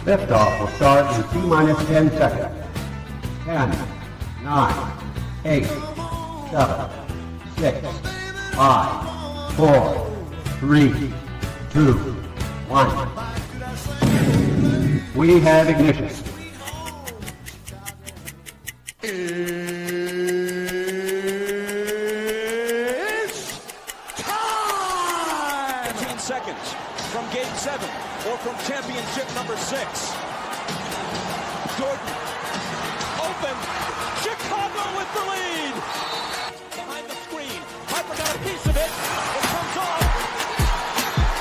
Liftoff will start in T-minus 10 seconds. 10, 9, 8, 7, 6, 5, 4, 3, 2, 1. We have ignition. It's time! 15 seconds from game 7 or from championship number 6. Jordan, open, Chicago with the lead. Behind the screen, Piper got a piece of it. It comes off.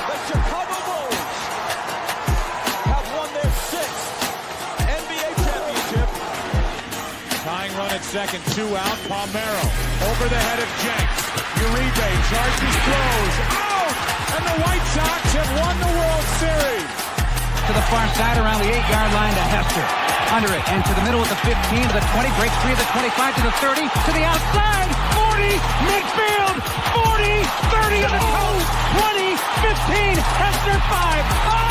The Chicago Bulls have won their 6th NBA championship. Tying run at second, 2 out. Palmero over the head of Jenks. Uribe charges, throws, out! And the White Sox have won the World Series. To the far side around the 8-yard line to Hester. Under it and to the middle of the 15 to the 20, breaks free of the 25 to the 30, to the outside, 40, midfield, 40, 30 to the post, 20, 15, Hester 5. Oh!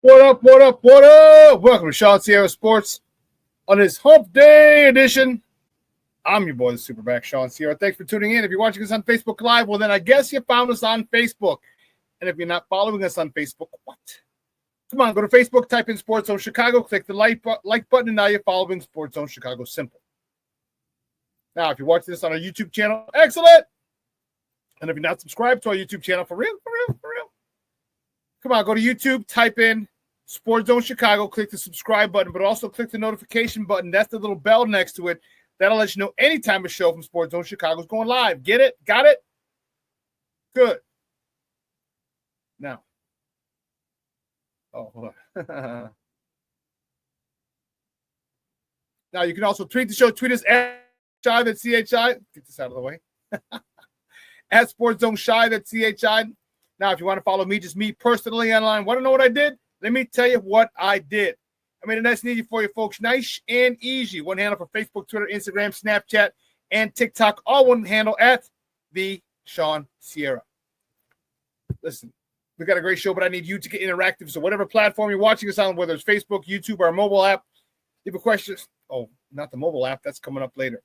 What up, what up, what up? Welcome to ShawnSierraSports on this Hump Day edition. I'm your boy, the SuperBack, Shawn Sierra. Thanks for tuning in. If you're watching us on Facebook Live, well, then I guess you found us on Facebook. And if you're not following us on Facebook, what? Come on, go to Facebook, type in Sports Zone Chicago, click the like button, and now you're following Sports Zone Chicago. Simple. Now, if you're watching this on our YouTube channel, excellent. And if you're not subscribed to our YouTube channel, for real. Come on, go to YouTube, type in Sports Zone Chicago, click the subscribe button, but also click the notification button. That's the little bell next to it. That'll let you know anytime a show from Sports Zone Chicago is going live. Get it? Got it? Good. Now. Oh, hold on. Now, you can also tweet the show. Tweet us at Shy, that's CHI. Get this out of the way. At Sports Zone Shy, that's CHI. Now, if you want to follow me, just me personally online, want to know what I did? Let me tell you what I did. I made it nice and easy for you folks. Nice and easy. One handle for Facebook, Twitter, Instagram, Snapchat, and TikTok. All one handle at the Shawn Sierra. Listen, we got a great show, but I need you to get interactive. So whatever platform you're watching us on, whether it's Facebook, YouTube, or our mobile app, leave a question. Oh, not the mobile app. That's coming up later.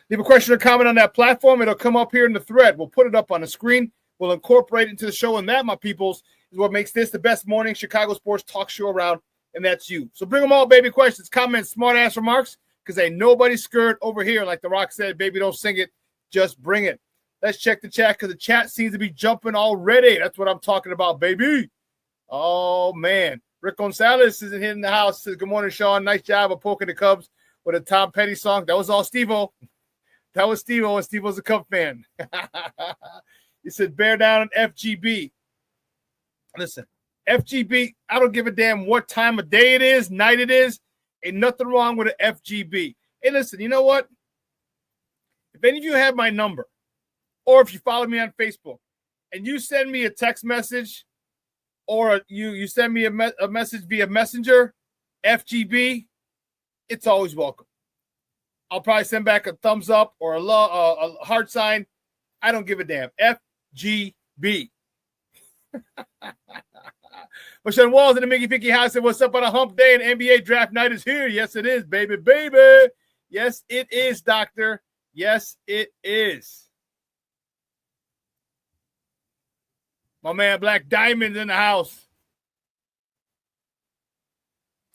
Leave a question or comment on that platform. It'll come up here in the thread. We'll put it up on the screen. We'll incorporate it into the show, and that, my peoples, is what makes this the best morning Chicago sports talk show around, and that's you. So bring them all, baby. Questions, comments, smart-ass remarks, because ain't nobody scared over here. Like The Rock said, baby, don't sing it. Just bring it. Let's check the chat, because the chat seems to be jumping already. That's what I'm talking about, baby. Oh, man. Rick Gonzalez isn't here in the house. Says, good morning, Shawn. Nice job of poking the Cubs with a Tom Petty song. That was all Steve-O. That was Steve-O, and Steve-O's a Cub fan. He said, bear down on FGB. Listen, FGB, I don't give a damn what time of day it is, night it is. Ain't nothing wrong with an FGB. Hey, listen, you know what? If any of you have my number, or if you follow me on Facebook, and you send me a text message, or you send me a message via Messenger, FGB, it's always welcome. I'll probably send back a thumbs up or a heart sign. I don't give a damn. FGB. Michelle Walls in the Mickey Picky house said, what's up on a hump day and NBA draft night is here? Yes, it is, baby. Yes, it is, doctor. Yes, it is. My man Black Diamond's in the house.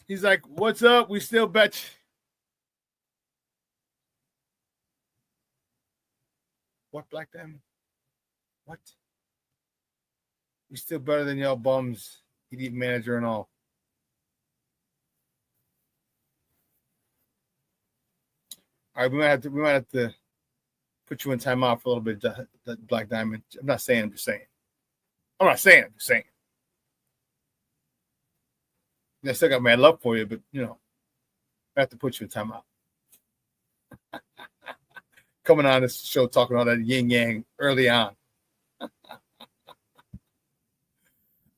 He's like, what's up? We still bet you. What, Black Diamond? What? He's still better than y'all bums. Elite manager and all. All right, we might have to put you in timeout for a little bit, Black Diamond. I'm not saying, I'm just saying. I'm not saying, I'm just saying. I still got mad love for you, but I have to put you in timeout. Coming on this show talking all that yin yang early on.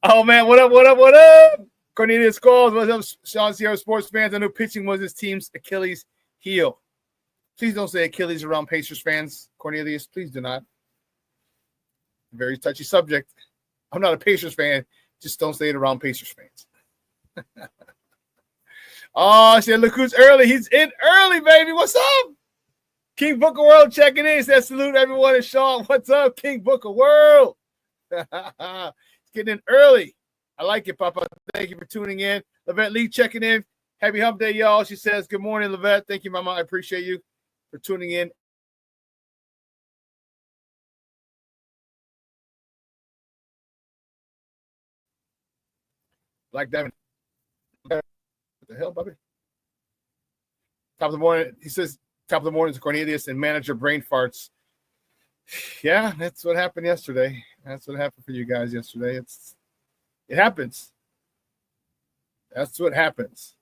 Oh man, what up? Cornelius calls. What's up, ShawnSierraSports fans? I know pitching was his team's Achilles heel. Please don't say Achilles around Pacers fans, Cornelius. Please do not. Very touchy subject. I'm not a Pacers fan. Just don't say it around Pacers fans. Oh, I said, look who's early. He's in early, baby. What's up? King Booker World checking in. He said, salute everyone. And Shawn, what's up, King Booker World? He's getting in early. I like it, Papa. Thank you for tuning in. Levette Lee checking in. Happy hump day, y'all. She says, good morning, Levette. Thank you, Mama. I appreciate you for tuning in. Black Diamond. What the hell, Bobby? Top of the morning. He says, top of the morning to Cornelius and manager brain farts. Yeah, that's what happened yesterday. That's what happened for you guys yesterday. It happens. That's what happens.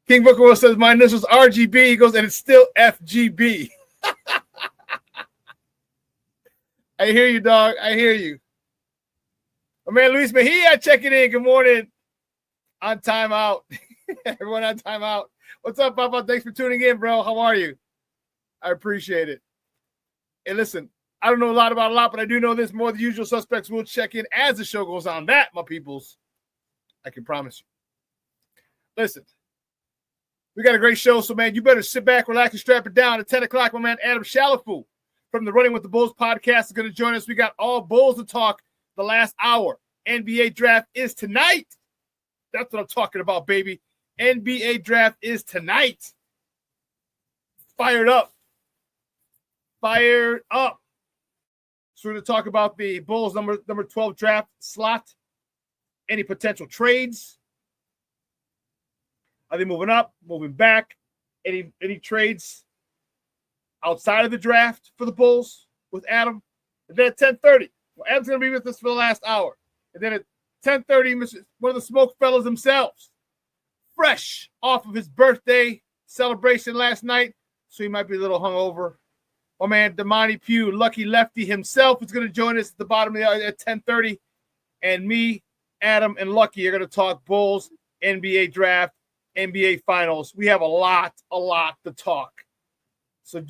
King Booker Will says, my initials RGB. He goes, and it's still FGB. I hear you, dog. I hear you. My man Luis Mejia checking in. Good morning. On timeout. Everyone on timeout. What's up, Papa? Thanks for tuning in, bro. How are you? I appreciate it. Hey, listen, I don't know a lot about a lot, but I do know this. More than usual suspects will check in as the show goes on. That, my peoples, I can promise you. Listen, we got a great show, so, man, you better sit back, relax, and strap it down. At 10 o'clock, my man Adam Chalifoux from the Running with the Bulls podcast is going to join us. We got all Bulls to talk the last hour. NBA draft is tonight. That's what I'm talking about, baby. NBA draft is tonight. Fired up. Fired up. So we're going to talk about the Bulls number 12 draft slot. Any potential trades? Are they moving up, moving back? Any trades outside of the draft for the Bulls with Adam? And then at 10:30, well, Adam's going to be with us for the last hour. And then at 10:30, one of the SmikeFellas themselves, fresh off of his birthday celebration last night, so he might be a little hungover. My man Damani Pugh, Lucky Lefty himself, is going to join us at the bottom of the hour at 10:30. And me, Adam, and Lucky are going to talk Bulls, NBA draft, NBA finals. We have a lot to talk. So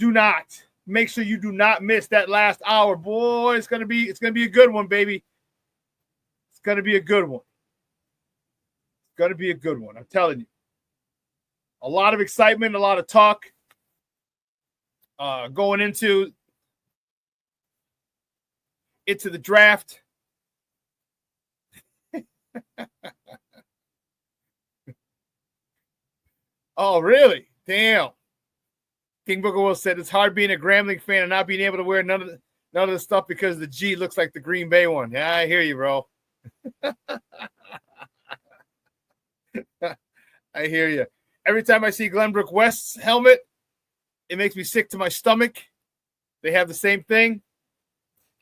make sure you do not miss that last hour. Boy, it's going to be a good one, baby. It's going to be a good one. It's going to be a good one. I'm telling you. A lot of excitement, a lot of talk going into the draft. Oh, really? Damn. King Booker Will said it's hard being a Grambling fan and not being able to wear none of the stuff because the G looks like the Green Bay one. Yeah, I hear you, bro. I hear you. Every time I see Glenbrook West's helmet, it makes me sick to my stomach. They have the same thing.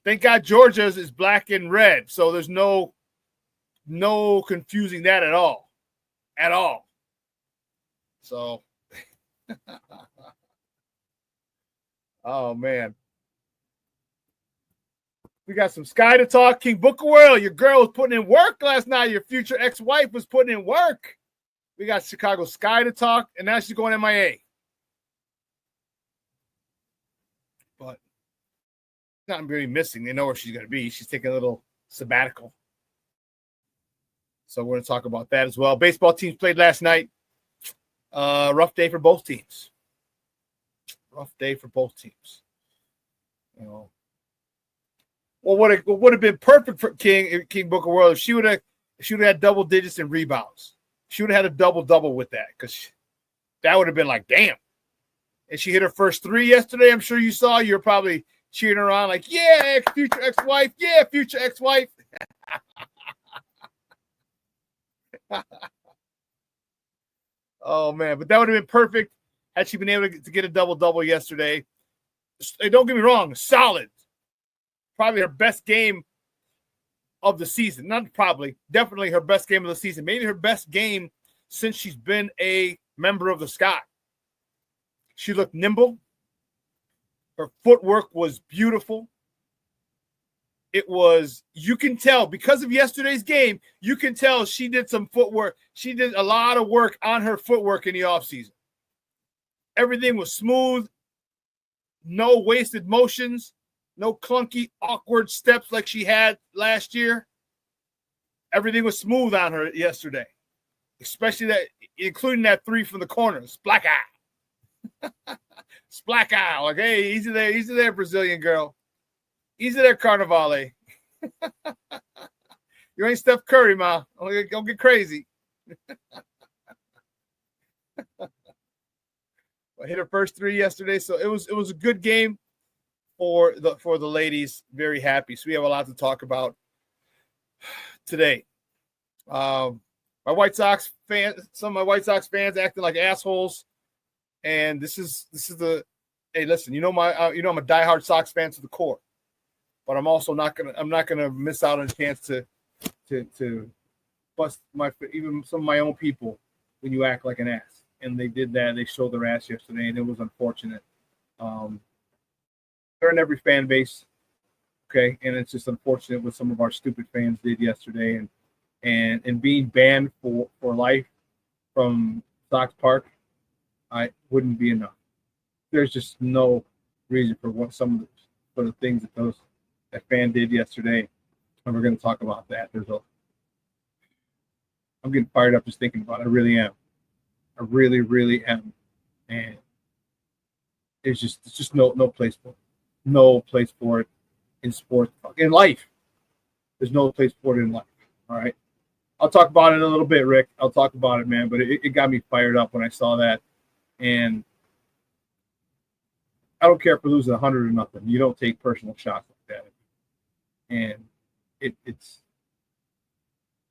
Thank God Georgia's is black and red, so there's no confusing that at all. At all. So, oh, man. We got some Sky to talk. King Booker World, your girl was putting in work last night. Your future ex-wife was putting in work. We got Chicago Sky to talk, and now she's going MIA. But not really missing. They know where she's going to be. She's taking a little sabbatical. So we're going to talk about that as well. Baseball teams played last night. Rough day for both teams. Rough day for both teams. You know. Well, what would have been perfect for King Booker World if she would have had double digits in rebounds. She would have had a double-double with that because that would have been like, damn. And she hit her first three yesterday. I'm sure you saw. You're probably cheering her on like, yeah, future ex-wife. Yeah, future ex-wife. Oh, man. But that would have been perfect had she been able to get a double-double yesterday. Don't get me wrong. Solid. Probably her best game of the season. Not probably, definitely her best game of the season. Maybe her best game since she's been a member of the Sky. She looked nimble. Her footwork was beautiful. It was, you can tell, because of yesterday's game, you can tell she did some footwork. She did a lot of work on her footwork in the offseason. Everything was smooth. No wasted motions. No clunky, awkward steps like she had last year. Everything was smooth on her yesterday. Especially that, including that three from the corner. Splack eye. Splack eye. Like, hey, easy there, Brazilian girl. Easy there, Carnivale. You ain't Steph Curry, ma. Don't get crazy. I hit her first three yesterday, so it was a good game for the ladies. Very happy. So we have a lot to talk about today. My White Sox fans, some of my White Sox fans acting like assholes, and this is the hey, listen. I'm a diehard Sox fan to the core, but I'm also not gonna miss out on a chance to bust even some of my own people when you act like an ass. And they did that. They showed their ass yesterday, and it was unfortunate. They're in every fan base, okay, and it's just unfortunate what some of our stupid fans did yesterday, and being banned for life from Sox Park, I wouldn't be enough. There's just no reason for the things that fan did yesterday, and we're going to talk about that. I'm getting fired up just thinking about it. I really am. I really, really am. And it's just no place for it. No place for it in sports. In life. There's no place for it in life. All right. I'll talk about it in a little bit, Rick. I'll talk about it, man. But it got me fired up when I saw that. And I don't care if we're losing 100 or nothing. You don't take personal shots like that. And it's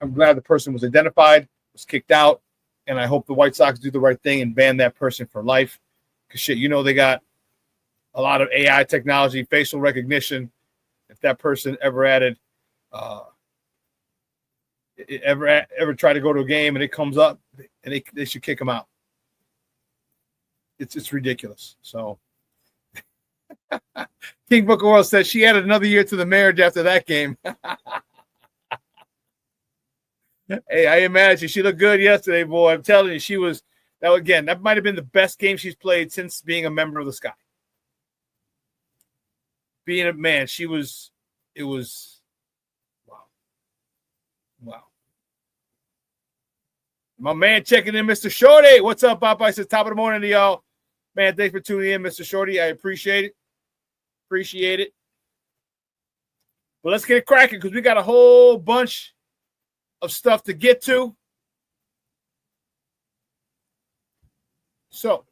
I'm glad the person was identified, was kicked out. And I hope the White Sox do the right thing and ban that person for life. Because shit, they got a lot of AI technology, facial recognition. If that person ever ever try to go to a game and it comes up, and they should kick him out. It's ridiculous. So King Book of World says she added another year to the marriage after that game. Hey, I imagine she looked good yesterday, boy. I'm telling you, she was that might have been the best game she's played since being a member of the Sky. Being a man, it was wow. My man checking in, Mr. Shorty. What's up, Popeye? Says top of the morning to y'all. Man, thanks for tuning in, Mr. Shorty. I appreciate it. But let's get it cracking because we got a whole bunch of stuff to get to. So,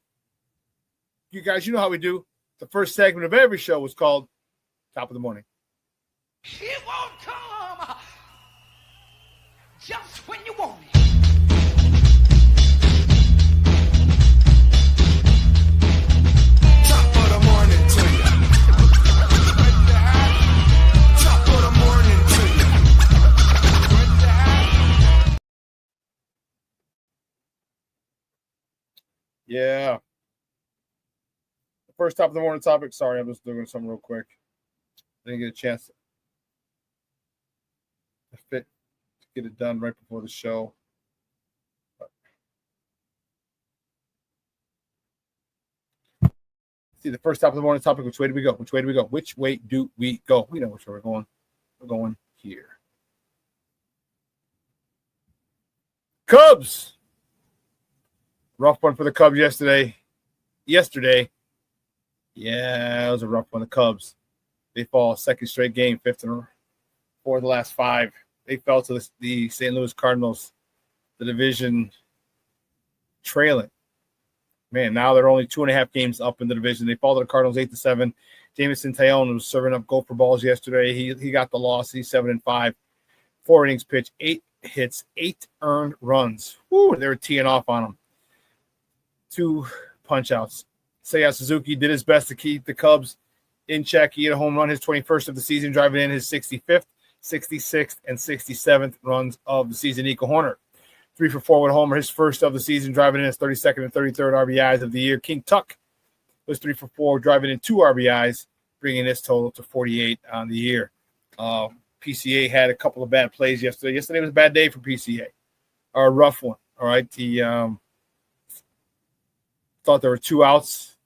you guys, you know how we do. The first segment of every show was called Top of the Morning. It won't come just when you want it. Top of the morning to you. Top of the morning to you. Yeah. The first top of the morning topic. Sorry, I was doing something real quick. Didn't get a chance to get it done right before the show. See, the first top of the morning topic, which way do we go? Which way do we go? Which way do we go? We know which way we're going. We're going here. Cubs. Rough one for the Cubs yesterday. Yeah, it was a rough one. The Cubs. They fall second straight game, fifth and four of the last five. They fell to the St. Louis Cardinals, the division trailing. Man, now they're only 2.5 games up in the division. They fall to the Cardinals 8-7. Jameson Taillon was serving up gopher balls yesterday. He got the loss. He's 7-5. 4 innings pitched, 8 hits, 8 earned runs. Woo, they were teeing off on him. 2 punch-outs. Seiya Suzuki did his best to keep the Cubs in check. He hit a home run, his 21st of the season, driving in his 65th. 66th and 67th runs of the season. Nico Horner, 3 for 4 with a homer, his first of the season, driving in his 32nd and 33rd RBIs of the year. King Tuck was 3 for 4, driving in 2 RBIs, bringing this total to 48 on the year. PCA had a couple of bad plays yesterday. Yesterday was a bad day for PCA, or a rough one. All right, he thought there were 2 outs.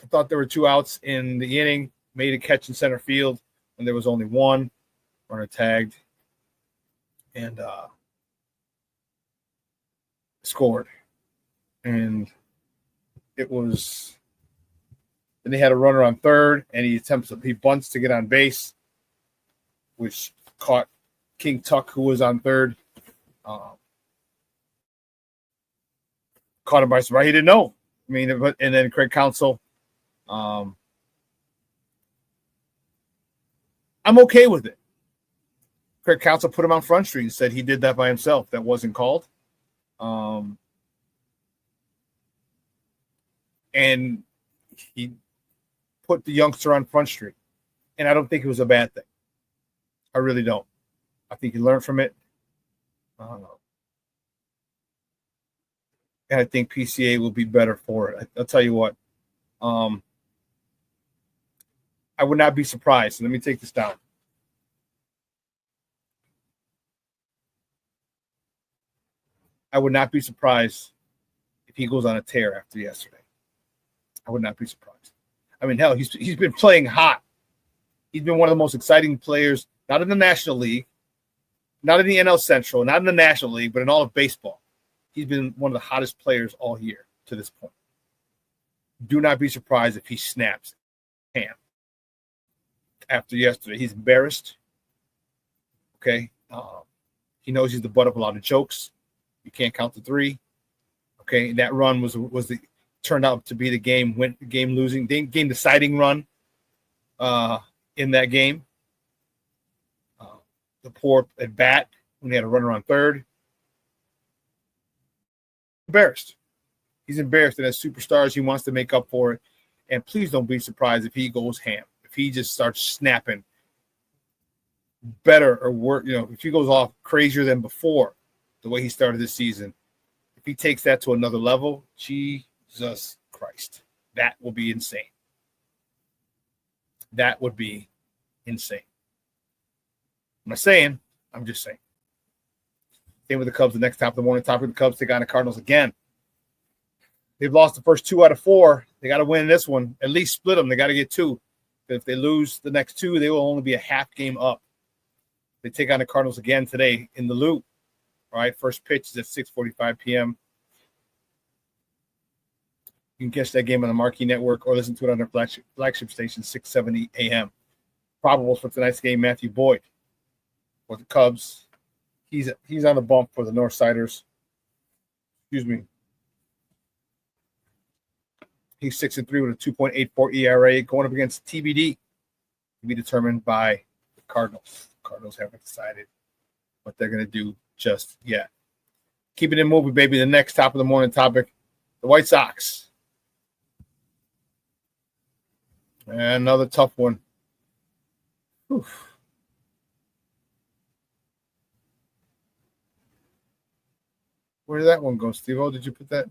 I thought there were 2 outs in the inning. Made a catch in center field when there was only 1. Runner tagged and scored. And it was. Then they had a runner on third, and he bunts to get on base, which caught King Tuck, who was on third. Caught him by surprise. He didn't know. I mean, and then Craig Counsell. I'm okay with it. Craig Counsell put him on Front Street and said he did that by himself. That wasn't called. And he put the youngster on Front Street. And I don't think it was a bad thing. I really don't. I think he learned from it. And I think PCA will be better for it. I'll tell you what. I would not be surprised. Let me take this down. I would not be surprised if he goes on a tear after yesterday. I would not be surprised. I mean, hell, he's been playing hot. He's been one of the most exciting players, not in the National League, not in the NL Central, not in the National League, but in all of baseball. He's been one of the hottest players all year to this point. Do not be surprised if he snaps hand after yesterday. He's embarrassed. Okay. He knows he's the butt of a lot of jokes. You can't count to 3. Okay. And that run turned out to be the game deciding run in that game. The poor at bat when he had a runner on third. Embarrassed. He's embarrassed, and as superstars, he wants to make up for it. And please don't be surprised if he goes ham. If he just starts snapping better or worse, if he goes off crazier than before, the way he started this season, if he takes that to another level, Jesus Christ, that will be insane. That would be insane. I'm not saying, I'm just saying. Same with the Cubs. The next top of the morning topic, the Cubs take on the Cardinals again. They've lost the first 2 out of 4. They got to win this one. At least split them. They got to get 2. If they lose the next 2, they will only be a half game up. They take on the Cardinals again today in the Loop. All right, first pitch is at 6:45 p.m. You can catch that game on the Marquee Network or listen to it on their flagship station, 670 a.m. Probables for tonight's game, Matthew Boyd for the Cubs. He's on the bump for the Northsiders. Excuse me. He's 6-3 with a 2.84 ERA, going up against TBD to be determined by the Cardinals. The Cardinals haven't decided what they're going to do just yet. Keeping it moving, baby. The next top of the morning topic, the White Sox. And another tough one. Oof. Where did that one go, Steve-O? Did you put that?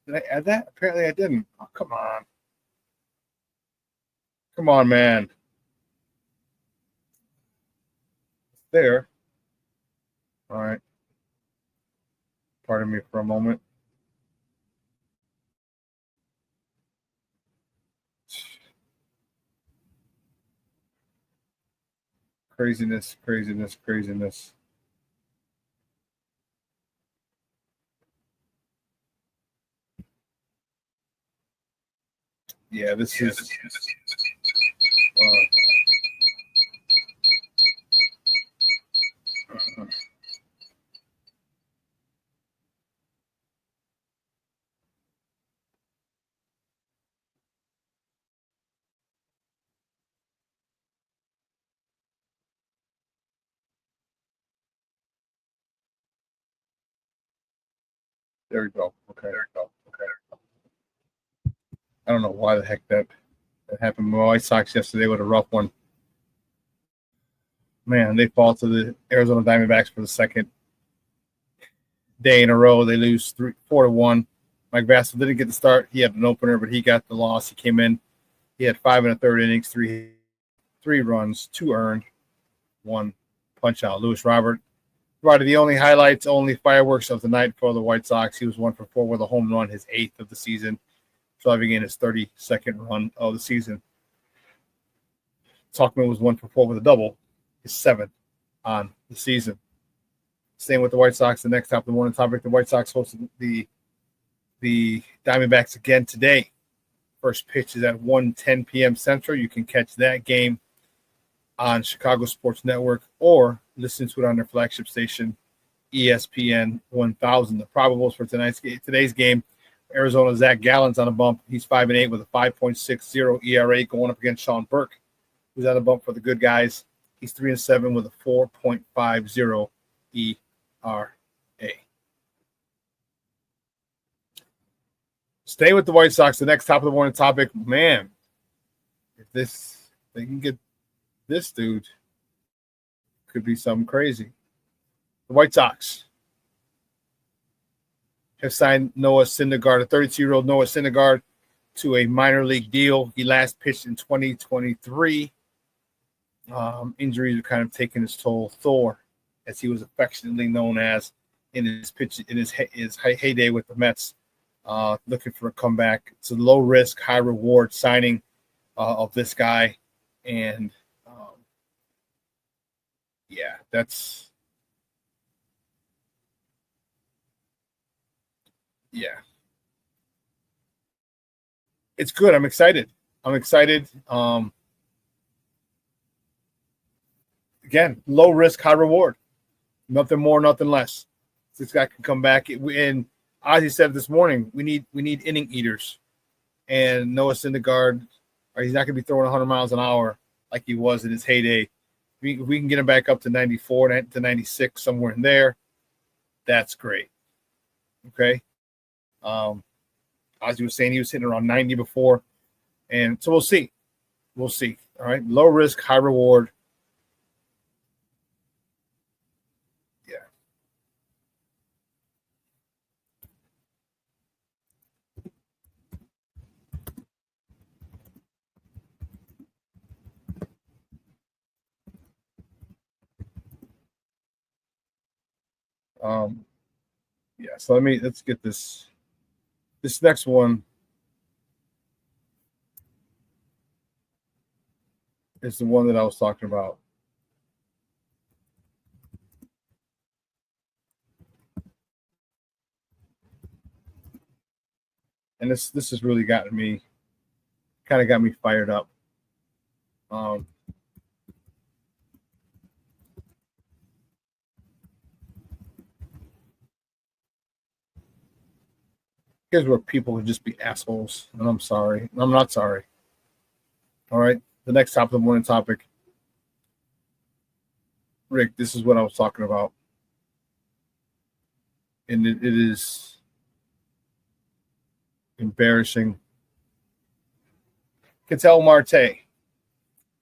Did I add that? Apparently I didn't. Oh, come on. Come on, man. It's there. All right. Pardon me for a moment. Craziness, craziness, craziness. Yeah, this is. There we go. Okay. There we go. Okay. I don't know why the heck that That happened with the White Sox yesterday with a rough one. Man, they fall to the Arizona Diamondbacks for the second day in a row. They lose 4-1. Mike Vassell didn't get the start. He had an opener, but he got the loss. He came in. He had 5 1/3 innings, three runs, 2 earned, 1 punch out. Luis Robert provided the only highlights, only fireworks of the night for the White Sox. He was 1 for 4 with a home run, his 8th of the season, driving in his 32nd run of the season. Talkman was 1 for 4 with a double, his 7th on the season. Staying with the White Sox, the next top of the morning topic, the White Sox hosted the Diamondbacks again today. First pitch is at 1:10 p.m. Central. You can catch that game on Chicago Sports Network or listen to it on their flagship station, ESPN 1000. The probables for today's game, Arizona Zach Gallen's on a bump. He's 5-8 with a 5.60 ERA going up against Sean Burke, who's on a bump for the good guys. He's 3-7 with a 4.50 ERA. Stay with the White Sox. The next top of the morning topic, man, if they can get this dude, could be something crazy. The White Sox have signed Noah Syndergaard, a 32-year-old Noah Syndergaard, to a minor league deal. He last pitched in 2023. Injuries are kind of taking its toll. Thor, as he was affectionately known as in his heyday with the Mets. Looking for a comeback. It's a low risk, high reward signing of this guy, and it's good. I'm excited. Again, low risk, high reward. Nothing more, nothing less. This guy can come back and. Ozzy said this morning, we need inning eaters, and Noah Syndergaard, he's not going to be throwing 100 miles an hour like he was in his heyday. We can get him back up to 94 to 96, somewhere in there. That's great. Okay. Ozzy was saying he was hitting around 90 before, and so we'll see. All right, low risk, high reward. So let's get this next one is the one that I was talking about. And this has really got me fired up. Here's where people can just be assholes, and I'm sorry. I'm not sorry. All right, the next top of the morning topic. Rick, this is what I was talking about. And it is embarrassing. Ketel Marte,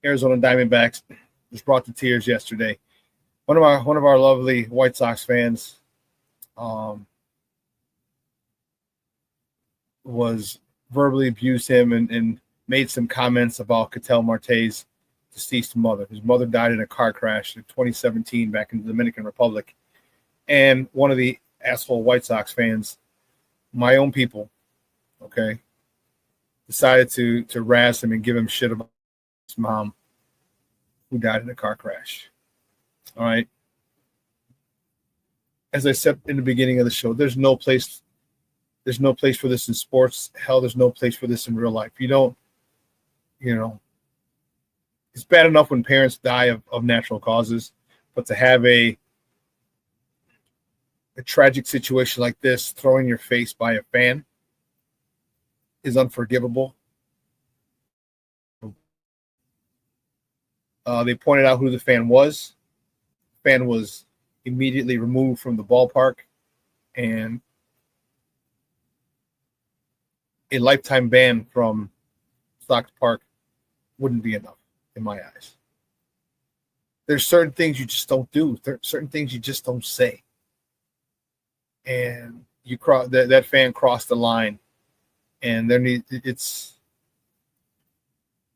Arizona Diamondbacks, was brought to tears yesterday. One of our lovely White Sox fans was verbally abused him and made some comments about Ketel Marte's deceased mother. His mother died in a car crash in 2017 back in the Dominican Republic. And one of the asshole White Sox fans, my own people, okay, decided to razz him and give him shit about his mom who died in a car crash. All right. As I said in the beginning of the show, there's no place for this in sports. Hell, there's no place for this in real life. You don't, it's bad enough when parents die of natural causes, but to have a tragic situation like this thrown in your face by a fan is unforgivable. They pointed out who the fan was. The fan was immediately removed from the ballpark, and a lifetime ban from Stock Park wouldn't be enough in my eyes. There's certain things you just don't do. Certain things you just don't say. And you that fan crossed the line, and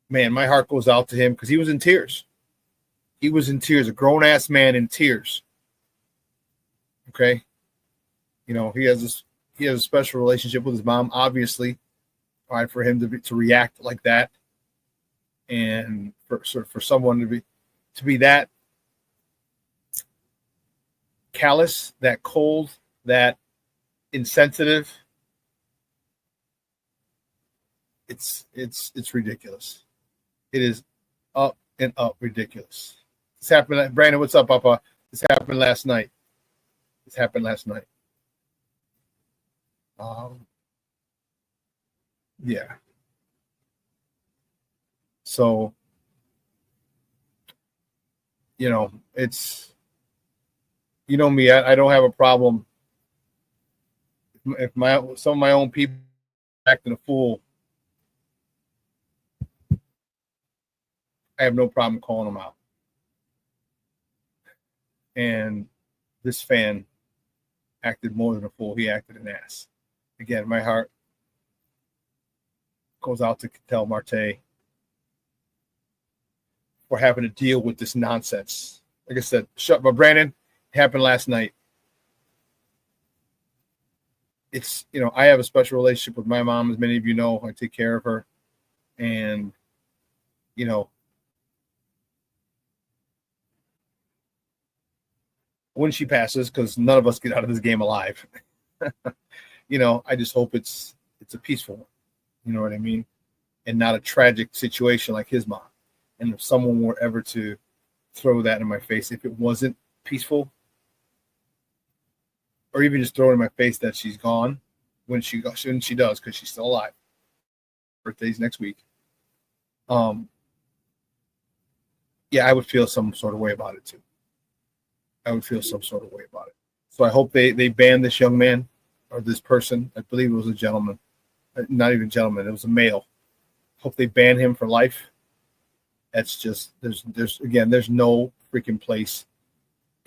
man, my heart goes out to him because he was in tears. He was in tears, a grown-ass man in tears. Okay? You know, he has a special relationship with his mom, obviously. All right, for him to react like that, and for someone to be that callous, that cold, that insensitive, it's ridiculous. It is up and up ridiculous. This happened. Brandon, what's up, Papa? This happened last night. Yeah. So, you know, it's, you know me, I don't have a problem if some of my own people acting a fool. I have no problem calling them out. And this fan acted more than a fool. He acted an ass. Again, my heart goes out to Ketel Marte for having to deal with this nonsense. Like I said, but Brandon, it happened last night. It's, you know, I have a special relationship with my mom, as many of you know. I take care of her. And, you know, when she passes, because none of us get out of this game alive, you know, I just hope it's a peaceful one. You know what I mean? And not a tragic situation like his mom. And if someone were ever to throw that in my face, if it wasn't peaceful, or even just throw it in my face that she's gone when she does, because she's still alive. Birthday's next week. Yeah, I would feel some sort of way about it too. So I hope they ban this young man or this person. I believe it was a gentleman. Not even gentleman, it was a male. Hope they ban him for life. That's just there's no freaking place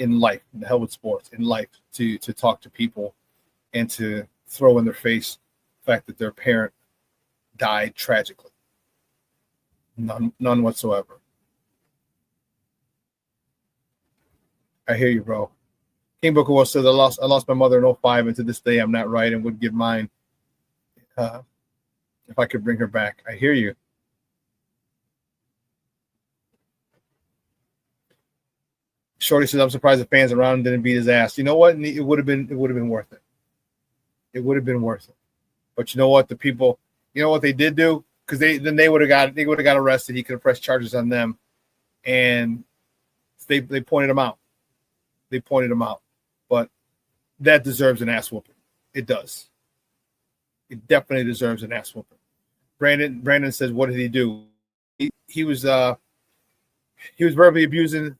in life, in the hell with sports, in life to talk to people and to throw in their face the fact that their parent died tragically. None whatsoever. I hear you, bro. King Booker Will says I lost my mother in 2005, and to this day I'm not right and would give mine if I could bring her back. I hear you. Shorty says I'm surprised the fans around him didn't beat his ass. You know what? It would have been worth it. It would have been worth it. But you know what? The people, you know what they did do? Because they would have got arrested. He could have pressed charges on them, and they pointed him out. But that deserves an ass whooping. It does. It definitely deserves an ass whooping. Brandon says, what did he do? He was verbally abusing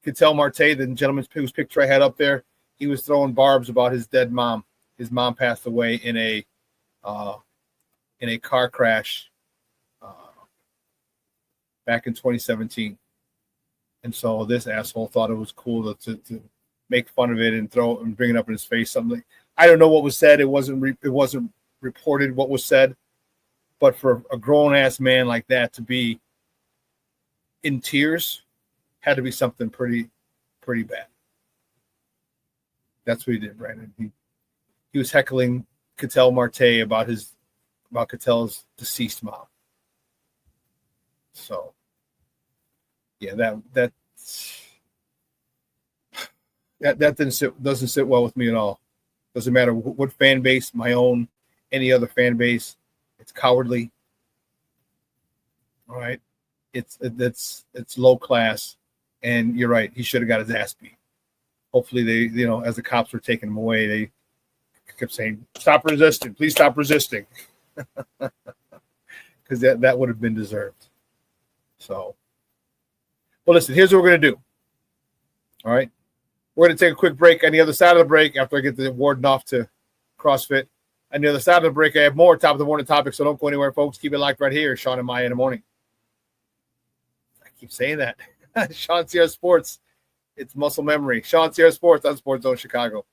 Ketel Marte, the gentleman whose picture I had up there. He was throwing barbs about his dead mom. His mom passed away in a car crash back in 2017. And so this asshole thought it was cool to make fun of it and bring it up in his face. Something I don't know what was said. It wasn't reported what was said, but for a grown ass man like that to be in tears had to be something pretty bad. That's what he did, Brandon. He was heckling Ketel Marte about Ketel's deceased mom. So yeah, that doesn't sit well with me at all. Doesn't matter what fan base, my own, any other fan base. It's cowardly. All right, it's low class, and you're right. He should have got his ass beat. Hopefully, they, as the cops were taking him away, they kept saying, "Stop resisting! Please stop resisting," because that would have been deserved. So, well, listen. Here's what we're gonna do. All right, we're gonna take a quick break. On the other side of the break, after I get the warden off to CrossFit. On the other side of the break, I have more top of the morning topics, so don't go anywhere, folks. Keep it locked right here. Shawn and Maya in the morning. keep saying that. Shawn Sierra Sports. It's muscle memory. Shawn Sierra Sports on Sports Zone Chicago.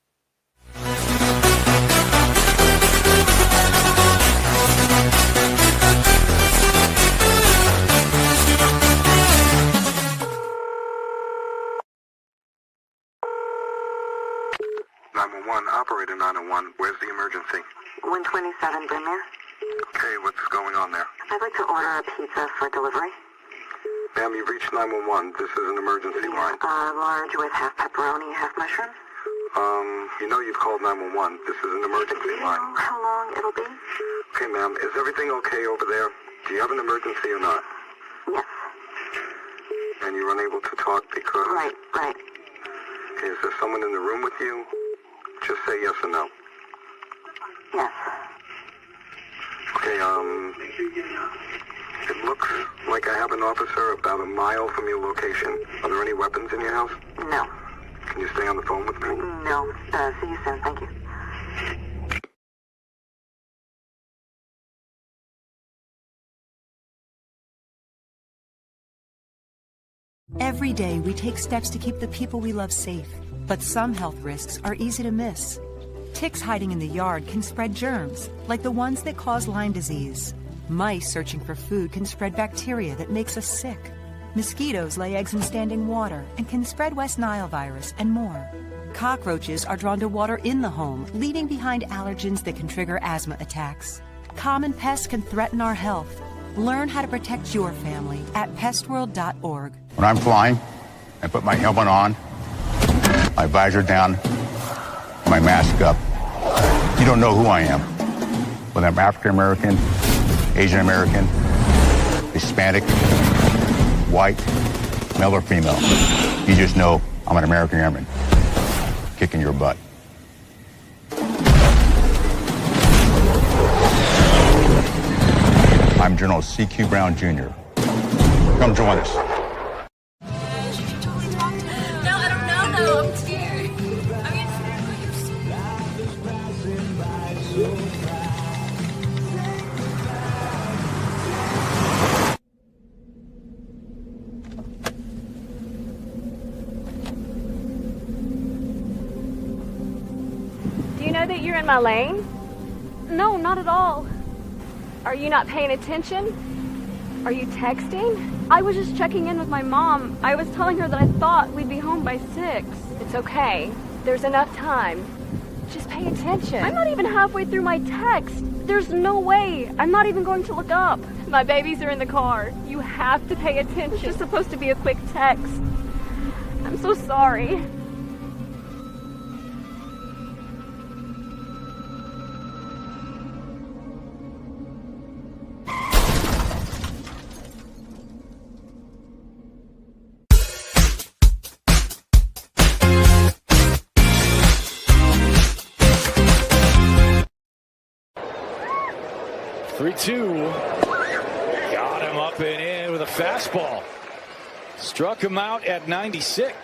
Operator 901, where's the emergency? 127 Brynmere. Okay, what's going on there? I'd like to order a pizza for delivery. Ma'am, you've reached 911. This is an emergency line. Large with half pepperoni, half mushroom. You know you've called 911. This is an emergency Do you line. know how long it'll be? Okay, ma'am, is everything okay over there? Do you have an emergency or not? Yes. And you're unable to talk because... Right. Is there someone in the room with you? Just say yes or no. Yes. Okay, it looks like I have an officer about a mile from your location. Are there any weapons in your house? No. Can you stay on the phone with me? No. See you soon. Thank you. Every day, we take steps to keep the people we love safe. But some health risks are easy to miss. Ticks hiding in the yard can spread germs, like the ones that cause Lyme disease. Mice searching for food can spread bacteria that makes us sick. Mosquitoes lay eggs in standing water and can spread West Nile virus and more. Cockroaches are drawn to water in the home, leaving behind allergens that can trigger asthma attacks. Common pests can threaten our health. Learn how to protect your family at pestworld.org. When I'm flying, I put my helmet on, my visor down, my mask up. You don't know who I am. Whether I'm African American, Asian American, Hispanic, white, male or female. You just know I'm an American airman kicking your butt. I'm General C.Q. Brown Jr. Come join us. No, I don't know, though. I'm scared. Do you know that you're in my lane? No, not at all. Are you not paying attention? Are you texting? I was just checking in with my mom. I was telling her that I thought we'd be home by 6. It's okay. There's enough time. Just pay attention. I'm not even halfway through my text. There's no way. I'm not even going to look up. My babies are in the car. You have to pay attention. It's just supposed to be a quick text. I'm so sorry. Got him up and in with a fastball. Struck him out at 96.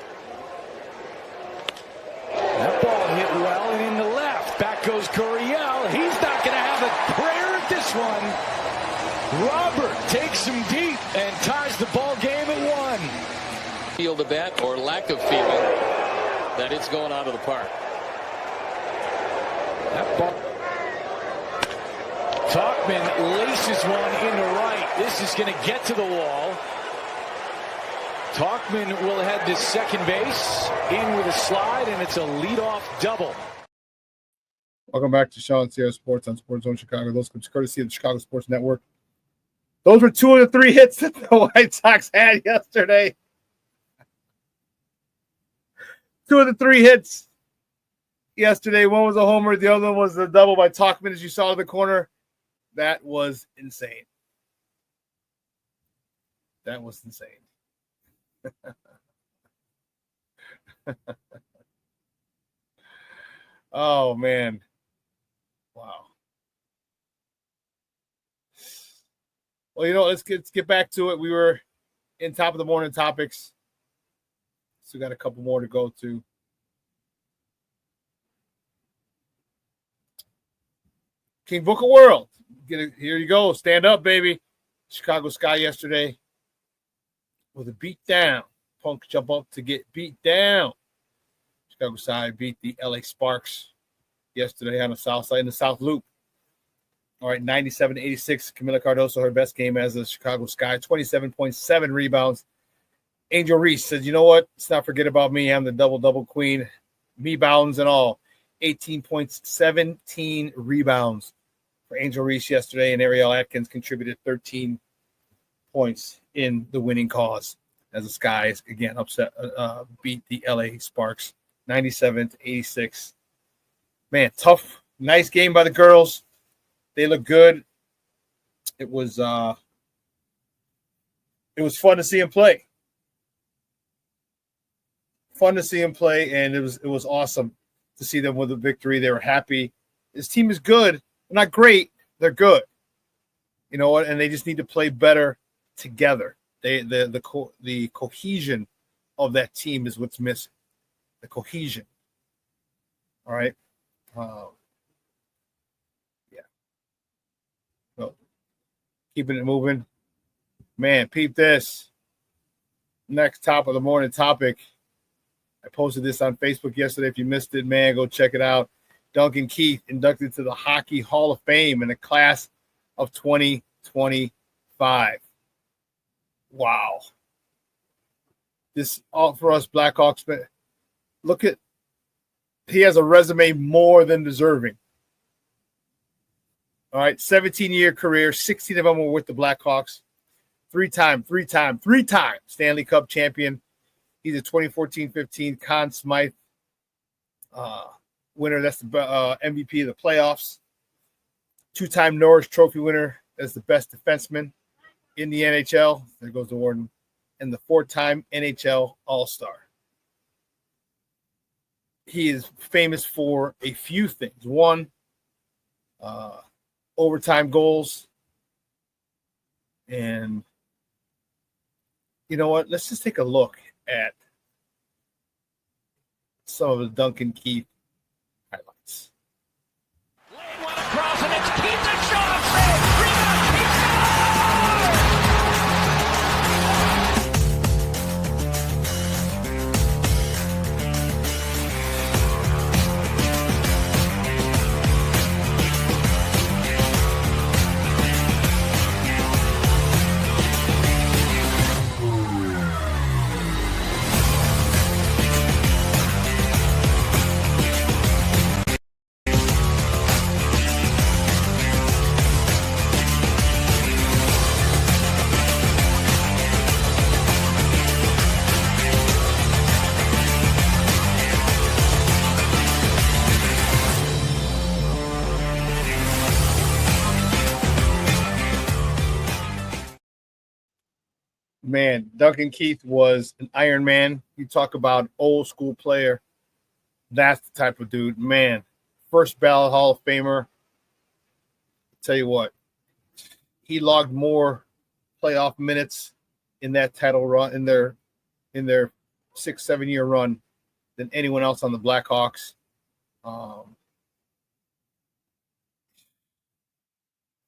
That ball hit well and in the left. Back goes Gurriel. He's not going to have a prayer at this one. Robert takes him deep and ties the ball game at 1. Feel the bat or lack of feeling that it's going out of the park. That ball. Talkman laces one into right. This is going to get to the wall. Talkman will head to second base, in with a slide, and it's a leadoff double. Welcome back to Shawn Sierra Sports on Sports Zone Chicago. Those comes courtesy of the Chicago Sports Network. Those were 2 of the 3 hits that the White Sox had yesterday. 2 of the 3 hits yesterday. One was a homer. The other one was a double by Talkman, as you saw in the corner. That was insane. That was insane. Oh, man. Wow. Well, you know, let's get back to it. We were in top of the morning topics. So we got a couple more to go to. King Book of World. Here you go. Stand up, baby. Chicago Sky yesterday with a beat down. Punk jump up to get beat down. Chicago side beat the LA Sparks yesterday on the south side in the South Loop. All right, 97-86. Camila Cardoso, her best game as a Chicago Sky, 27.7 rebounds. Angel Reese says, you know what? Let's not forget about me. I'm the double-double queen. Me bounds and all. 18 points, 17 rebounds for Angel Reese yesterday, and Ariel Atkins contributed 13 points in the winning cause as the Skies, again, beat the LA Sparks 97-86. Man, tough, nice game by the girls. They look good. It was fun to see them play. Fun to see them play, and it was awesome to see them with a victory. They were happy. This team is good. They're not great. They're good. You know what? And they just need to play better together. The cohesion of that team is what's missing. The cohesion. All right. Yeah. So keeping it moving. Man, peep this. Next top of the morning topic. I posted this on Facebook yesterday. If you missed it, man, go check it out. Duncan Keith inducted to the Hockey Hall of Fame in the class of 2025. Wow. This all for us Blackhawks. Look at, he has a resume more than deserving. All right, 17-year career, 16 of them were with the Blackhawks. Three-time Stanley Cup champion. He's a 2014-15 Conn Smythe winner. That's the MVP of the playoffs. Two-time Norris Trophy winner. That's the best defenseman in the NHL. There goes the warden. And the four-time NHL All-Star. He is famous for a few things. One, overtime goals. And you know what? Let's just take a look at some of the Duncan Keith highlights. Lane went across and it's Keith and Shawn. Rebound, Keith Man, Duncan Keith was an Iron Man. You talk about old school player. That's the type of dude. Man, first ballot Hall of Famer. Tell you what, he logged more playoff minutes in that title run in their 6-7 year run than anyone else on the Blackhawks.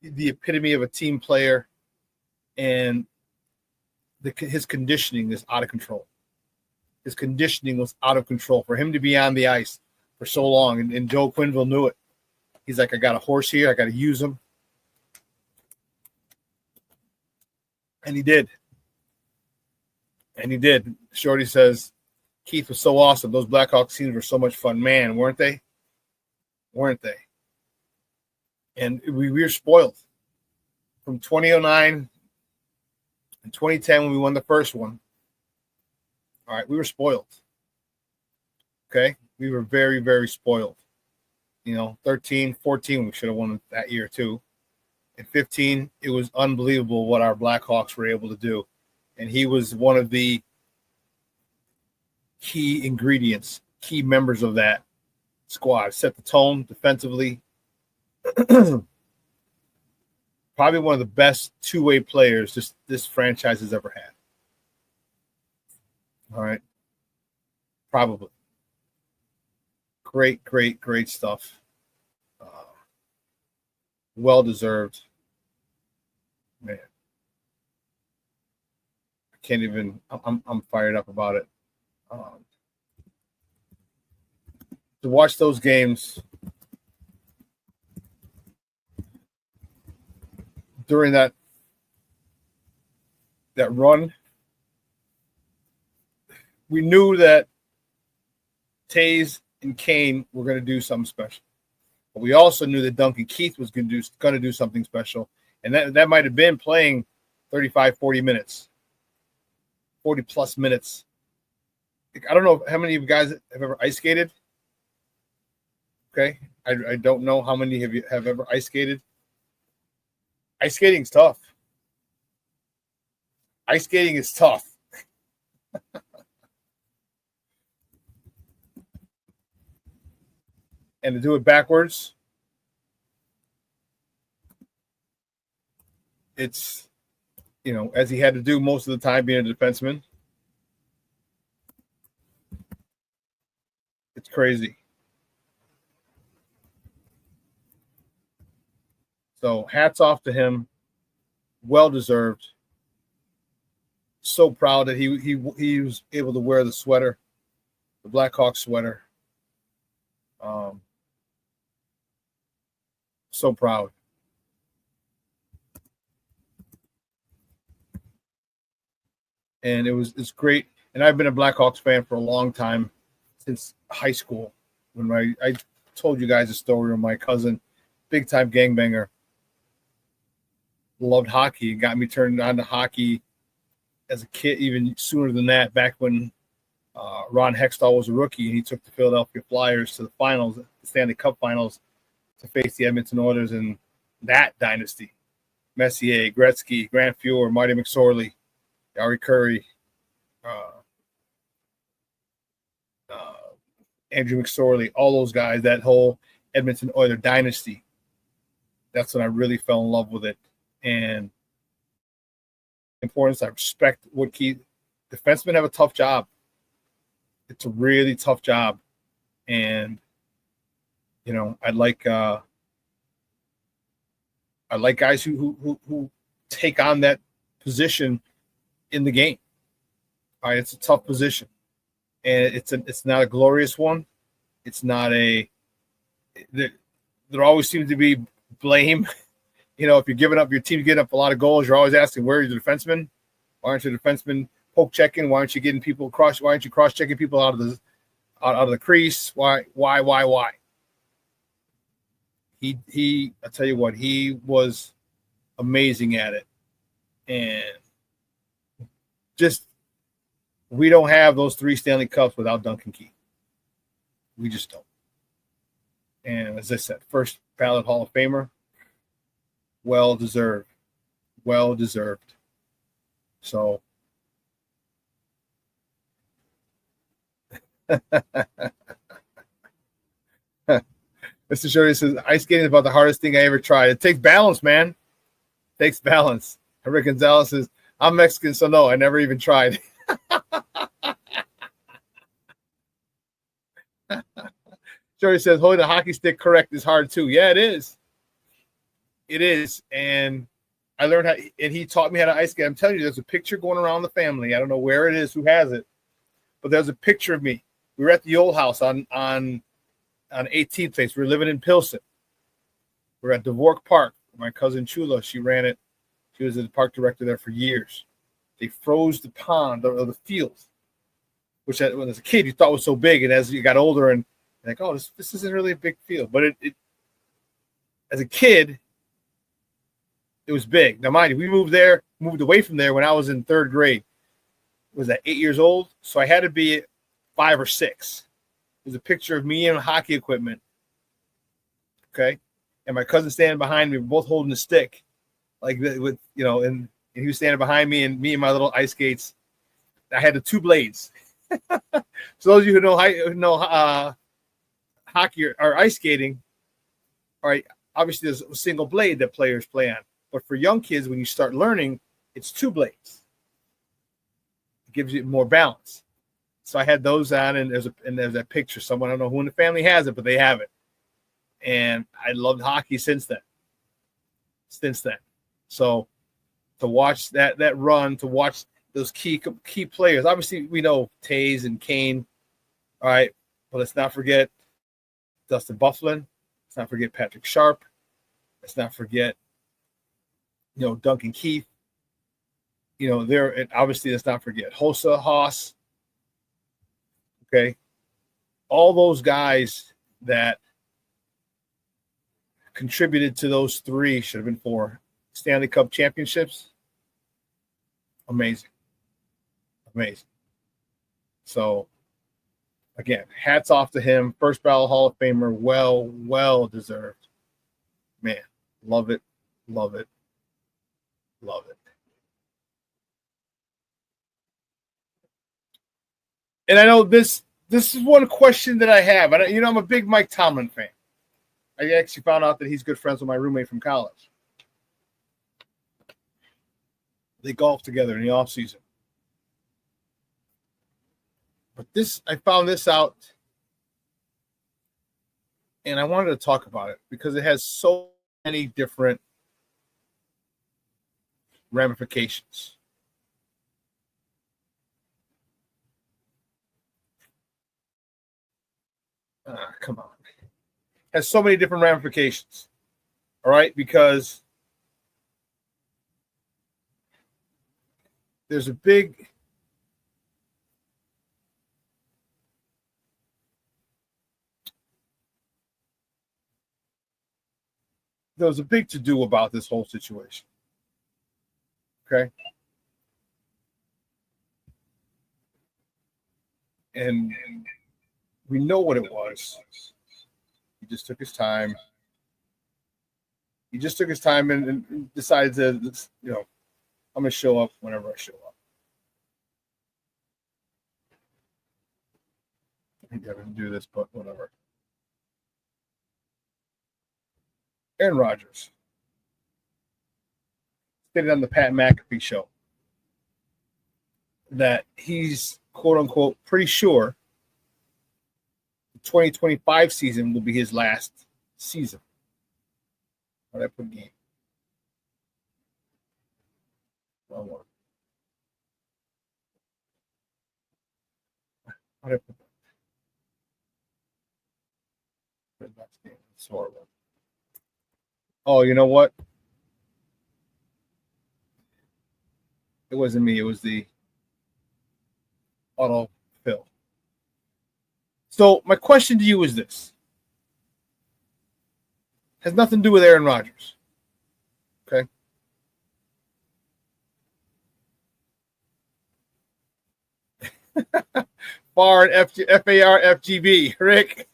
The epitome of a team player, and his conditioning is out of control. His conditioning was out of control for him to be on the ice for so long. And Joe Quenneville knew it. He's like, I got a horse here. I got to use him. And he did. Shorty says, Keith was so awesome. Those Blackhawks teams were so much fun. Man, weren't they? And we were spoiled. From 2009 and 2010 when we won the first one. All right, we were spoiled. Okay? We were very, very spoiled. 13, 14, we should have won that year too. And 15, it was unbelievable what our Blackhawks were able to do. And he was one of the key ingredients, key members of that squad. Set the tone defensively. Probably one of the best two-way players this franchise has ever had. All right. Probably. Great stuff. Well-deserved. Man. I can't even. I'm fired up about it. To watch those games during that run, we knew that Taze and Kane were going to do something special. But we also knew that Duncan Keith was going to do something special. And that might have been playing 35, 40 minutes, 40-plus minutes. I don't know how many of you guys have ever ice skated. Okay? I don't know how many of you have ever ice skated. Ice skating is tough. Ice skating is tough. And to do it backwards, it's, as he had to do most of the time being a defenseman. It's crazy. So hats off to him. Well deserved. So proud that he was able to wear the sweater, the Blackhawks sweater. So proud. And it's great. And I've been a Blackhawks fan for a long time, since high school. When I told you guys a story of my cousin, big time gangbanger, loved hockey, got me turned on to hockey as a kid, even sooner than that, back when Ron Hextall was a rookie and he took the Philadelphia Flyers to the finals, the Stanley Cup finals, to face the Edmonton Oilers in that dynasty. Messier, Gretzky, Grant Fuhr, Marty McSorley, Gary Curry, Andrew McSorley, all those guys, that whole Edmonton Oilers dynasty. That's when I really fell in love with it. And importance, I respect what defensemen have a tough job. It's a really tough job. And, I like guys who take on that position in the game. All right, it's a tough position. And it's not a glorious one. It's not there always seems to be blame. If you're giving up, your team getting up a lot of goals, you're always asking, where are the defensemen? Why aren't your defensemen poke checking? Why aren't you getting people why aren't you cross checking people out of the crease? Why? He I tell you what, he was amazing at it. And just, we don't have those 3 Stanley Cups without Duncan Keith. We just don't. And as I said, first ballot Hall of Famer, well deserved. Well deserved. So Mr. Shorty says, ice skating is about the hardest thing I ever tried. It takes balance, man. It takes balance. Rick Gonzalez says, I'm Mexican, so no, I never even tried. Shorty says, holding a hockey stick correct is hard too. Yeah, it is. It is. And I learned how, and he taught me how to ice skate. I'm telling you, there's a picture going around the family. I don't know where it is, who has it, but there's a picture of me. We were at the old house on 18th Place. We were living in Pilsen. We were at Dvork Park. My cousin Chula, she ran it. She was the park director there for years. They froze the pond or the field, which when as a kid you thought was so big, and as you got older and like, oh, this isn't really a big field. But it as a kid, it was big. Now, mind you, we moved away from there when I was in 3rd grade. Was that 8 years old? So I had to be 5 or 6. There's a picture of me and hockey equipment. Okay. And my cousin standing behind me, we're both holding a stick. Like with, and he was standing behind me and my little ice skates. I had the 2 blades. So those of you who know hockey or ice skating, all right, obviously there's a single blade that players play on. But for young kids, when you start learning, it's 2 blades. It gives you more balance. So I had those on, and there's that picture. Someone, I don't know who in the family has it, but they have it. And I loved hockey since then. So to watch that run, to watch those key players. Obviously, we know Taze and Kane. All right, but let's not forget Dustin Byfuglien. Let's not forget Patrick Sharp. Let's not forget, Duncan Keith. And obviously, let's not forget Hossa, Haas. Okay, all those guys that contributed to those 3 should have been 4 Stanley Cup championships. Amazing. So, again, hats off to him. First ballot Hall of Famer. Well deserved. Man, love it. And I know this is one question that I have. I'm a big Mike Tomlin fan. I actually found out that he's good friends with my roommate from college. They golf together in the offseason. But I found this out, and I wanted to talk about it because it has so many different ramifications. Come on. Has so many different ramifications. All right, because there's a big to-do about this whole situation. Okay? And we know what it was. He just took his time. And decided to, I'm going to show up whenever I show up. I think I didn't do this, but whatever. Aaron Rodgers stated on the Pat McAfee show that he's, quote unquote, pretty sure the 2025 season will be his last season. What I put game? Wrong one. What I put? It's horrible. Oh, you know what? It wasn't me. It was the auto fill. So my question to you is this. Has nothing to do with Aaron Rodgers. Okay? FAR and FAR FGB, Rick.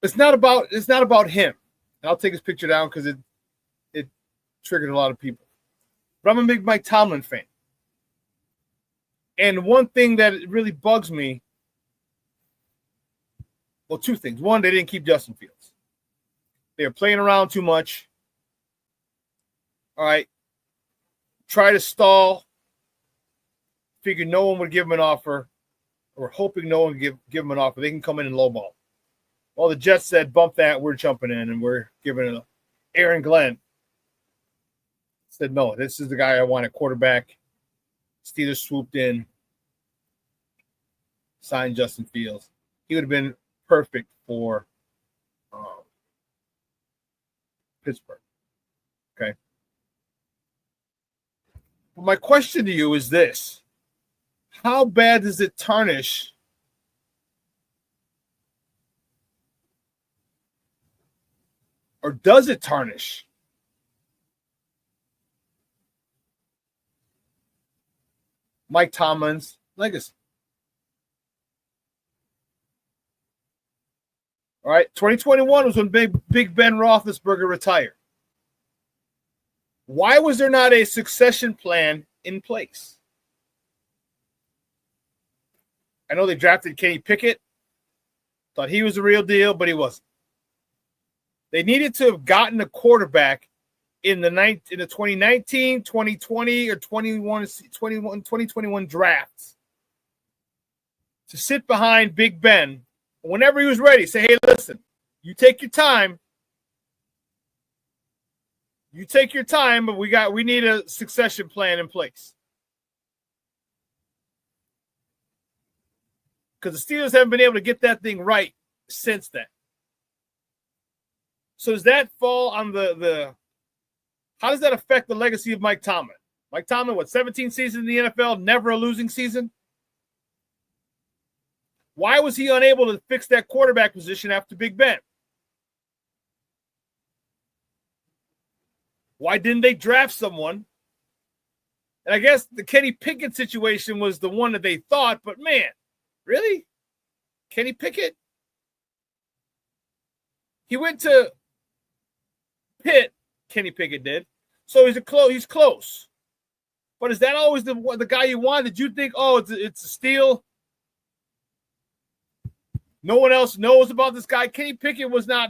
It's not about him. And I'll take his picture down because it triggered a lot of people. But I'm a big Mike Tomlin fan. And one thing that really bugs me, well, 2 things. One, they didn't keep Justin Fields. They were playing around too much. All right. Try to stall. Figured no one would give him an offer. Or hoping no one would give him an offer. They can come in and lowball. Well, the Jets said, bump that, we're jumping in, and we're giving it Aaron Glenn. Said, no, this is the guy I want at quarterback. Steelers swooped in, signed Justin Fields. He would have been perfect for Pittsburgh. Okay. But my question to you is this. How bad does it tarnish or does it tarnish Mike Tomlin's legacy? All right, 2021 was when Big Ben Roethlisberger retired. Why was there not a succession plan in place? I know they drafted Kenny Pickett. Thought he was the real deal, but he wasn't. They needed to have gotten a quarterback in the 2019, 2020, or 2021 drafts to sit behind Big Ben. Whenever he was ready, say, hey, listen, you take your time. you take your time, but we need a succession plan in place. Because the Steelers haven't been able to get that thing right since then. So does that fall on the how does that affect the legacy of Mike Tomlin? Mike Tomlin, 17 seasons in the NFL, never a losing season? Why was he unable to fix that quarterback position after Big Ben? Why didn't they draft someone? And I guess the Kenny Pickett situation was the one that they thought, but man, really? Kenny Pickett? He went to Pitt, Kenny Pickett did. So he's close. But is that always the guy you want? Did you think, it's a steal? No one else knows about this guy. Kenny Pickett was not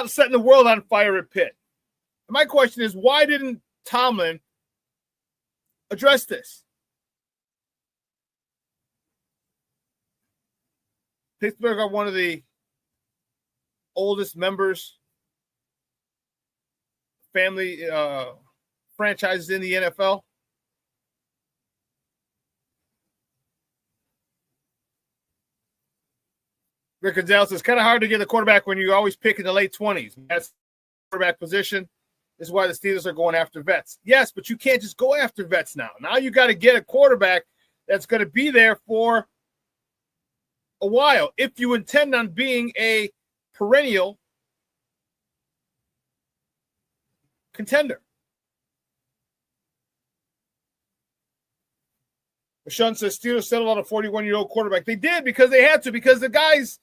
setting the world on fire at Pitt. And my question is, why didn't Tomlin address this? Pittsburgh are one of the oldest family franchises in the NFL. Rick Gonzalez says it's kind of hard to get a quarterback when you always pick in the late 20s. That's the quarterback position. This is why the Steelers are going after vets. Yes, but you can't just go after vets now. Now you got to get a quarterback that's going to be there for a while if you intend on being a perennial contender. Shawn says Steelers settled on a 41-year-old quarterback. They did because they had to, because the guy's,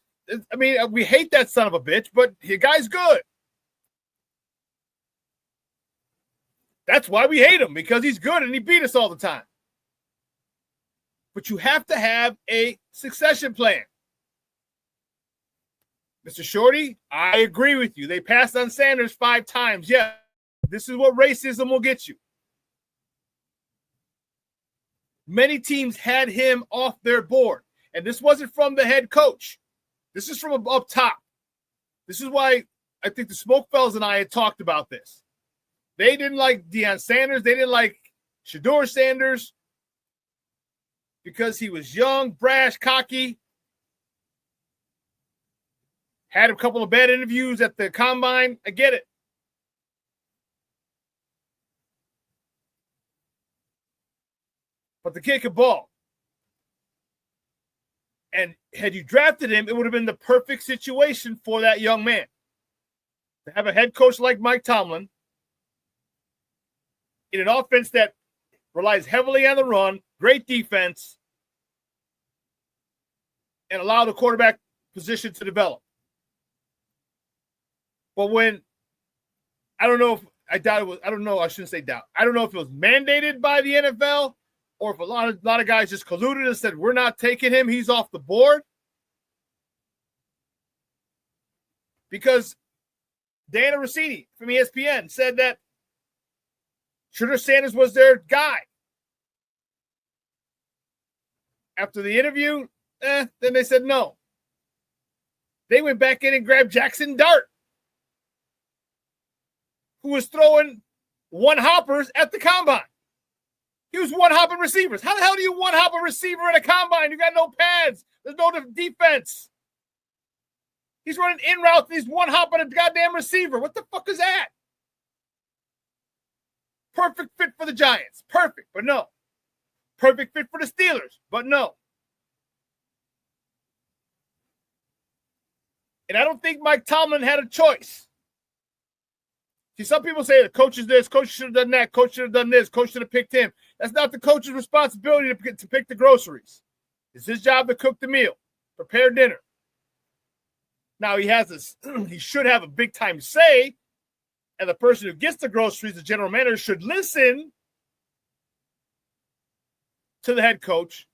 I mean, we hate that son of a bitch, but the guy's good. That's why we hate him, because he's good and he beat us all the time. But you have to have a succession plan. Mr. Shorty, I agree with you. They passed on Sanders 5 times. Yeah, this is what racism will get you. Many teams had him off their board. And this wasn't from the head coach. This is from up top. This is why I think the SmikeFellas and I had talked about this. They didn't like Deion Sanders. They didn't like Shedeur Sanders because he was young, brash, cocky. Had a couple of bad interviews at the combine. I get it. But the kid could ball. And had you drafted him, it would have been the perfect situation for that young man. To have a head coach like Mike Tomlin in an offense that relies heavily on the run, great defense, and allow the quarterback position to develop. But when, I don't know if it was mandated by the NFL, or if a lot of guys just colluded and said, we're not taking him, he's off the board. Because Dana Rossini from ESPN said that Shedeur Sanders was their guy. After the interview, then they said no. They went back in and grabbed Jackson Dart, who was throwing one-hoppers at the combine. He was one-hopping receivers. How the hell do you one-hop a receiver at a combine? You got no pads. There's no defense. He's running in route and he's one-hopping a goddamn receiver. What the fuck is that? Perfect fit for the Giants. Perfect, but no. Perfect fit for the Steelers, but no. And I don't think Mike Tomlin had a choice. See, some people say the coach is this, coach should have done that, coach should have done this, coach should have picked him. That's not the coach's responsibility to pick the groceries. It's his job to cook the meal, prepare dinner. Now he should have a big time say, and the person who gets the groceries, the general manager, should listen to the head coach.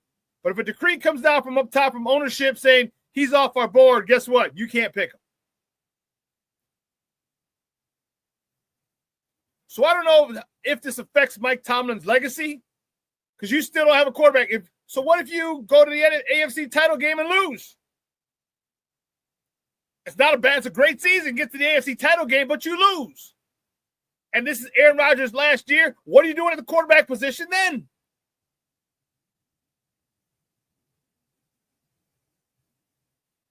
But if a decree comes down from up top from ownership saying he's off our board, guess what? You can't pick him. So I don't know if this affects Mike Tomlin's legacy, because you still don't have a quarterback. So what if you go to the AFC title game and lose? It's not a bad, it's a great season. Get to the AFC title game, but you lose. And this is Aaron Rodgers last year. What are you doing at the quarterback position then?